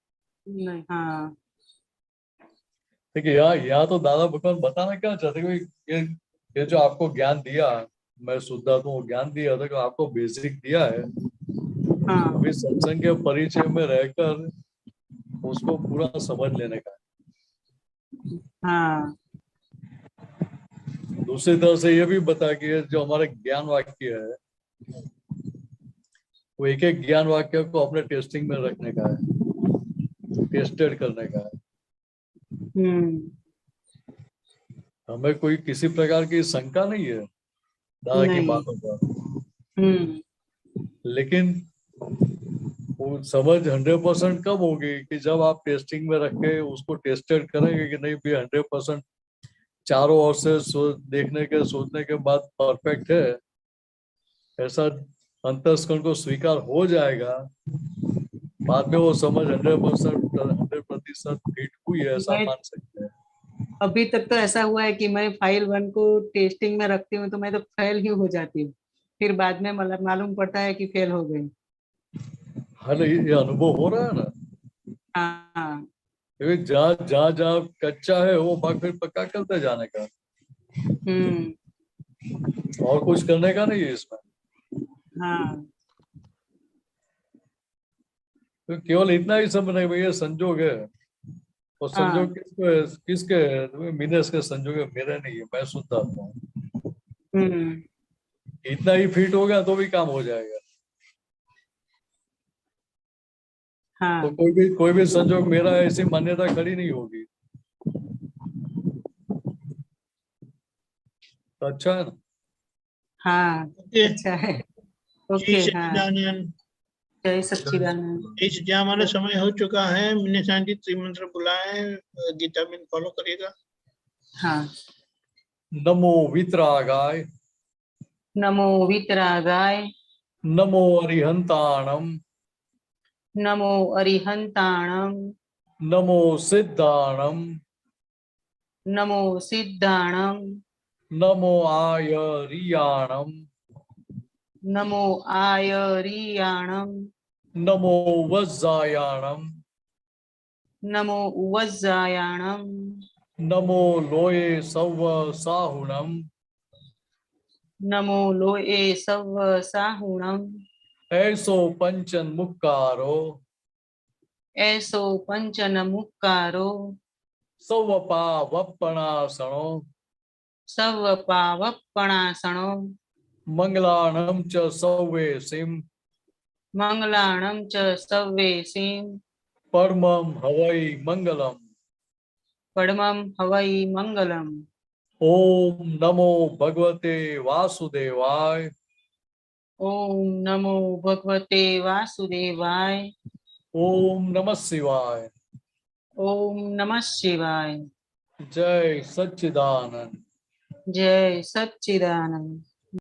नहीं, हाँ
देखिए यहाँ तो दादा भगवान बताना क्या चाहते हैं कि ये जो आपको ज्ञान दिया, मैं शुद्धात्मा को ज्ञान दिया था कि आपको बेसिक दिया है,
हाँ
अभी सत्संग के परिचय में रहकर उसको पूरा समझ लेने का है।
हाँ,
दूसरी तरह से ये भी बता कि ये जो हमारे ज्ञान वाक्य है, वो एक एक ज्ञान वाक्य को अपने टेस्टिंग में रखने का है, टेस्टेड करने का है।
हम्म,
हमें कोई किसी प्रकार की शंका नहीं है दादा की
नहीं,
बातों पर,
हम्म,
लेकिन वो समझ 100% कब होगी कि जब आप टेस्टिंग में रख के उसको टेस्टेड करेंगे कि नहीं भी 100% चारों ओर से देखने के सोचने के बाद परफेक्ट है, ऐसा अंतस्करण को स्वीकार हो जाएगा, बाद में वो समझ 100% फिट हुई है ऐसा
मैं
मान सकते हैं।
अभी तक तो ऐसा हुआ है कि मैं फाइल 1 को टेस्टिंग में रखती हूँ तो मैं तो फेल ही हो जाती हूँ। फिर बाद में मतलब मालूम पड़ता है कि फेल हो गई।
हर ये अनुभव हो रहा है ना,
हाँ
क्योंकि जहाँ जहाँ जहाँ कच्चा है वो भाग फिर पक्का करते जाने का,
हम्म,
और कुछ करने का नहीं है इसमें।
हाँ
तो केवल इतना ही समझना है भैया संजोग है, और
हाँ,
संजोग किसको है, किसके है, तो मीनस के संजोग है, मेरा नहीं है, मैं शुद्ध आत्मा हूँ।
हम्म,
इतना ही फिट हो गया तो भी काम हो जाएगा। तो
हाँ
कोई भी संजोग मेरा है ऐसी मान्यता खड़ी नहीं होगी। तो अच्छा है ना।
हाँ,
ओके,
अच्छा है।
श्री
ओके, हाँ,
सच्चिदानंद।
जय सच्चिदानंद।
इस जहाँ हमारा समय हो चुका है, मिनिशान जी त्रिमंत्र बुलाए, गीता में फॉलो करिएगा।
हाँ,
नमो वितरागाय,
नमो वितरागाय,
नमो अरिहंताणम,
नमो अरिहंताणम,
नमो सिद्धाणम,
नमो सिद्धाणम,
नमो आयरियाणम,
नमो आयरियाणम,
नमो वज्जायाणम,
नमो वज्जायाणम,
नमो लोये सव्व साहुणम,
नमो लोए सव्व साहुणम,
ऐसो पंचन मुक्कारो,
ऐसो पंचन मुक्कारो,
सव्व पावप्पणासनो,
सव पावप्पणासनो,
मंगलाणम च सव्वेसिम,
मंगलाणं च सव्वेसिं,
परमं हवै मंगलम।
परमं हवै मंगलम्।
ओम नमो भगवते वासुदेवाय,
ओम नमो भगवते वासुदेवाय।
ओम नमः शिवाय।
ओम नमः शिवाय।
जय सच्चिदानंद।
जय सच्चिदानंद।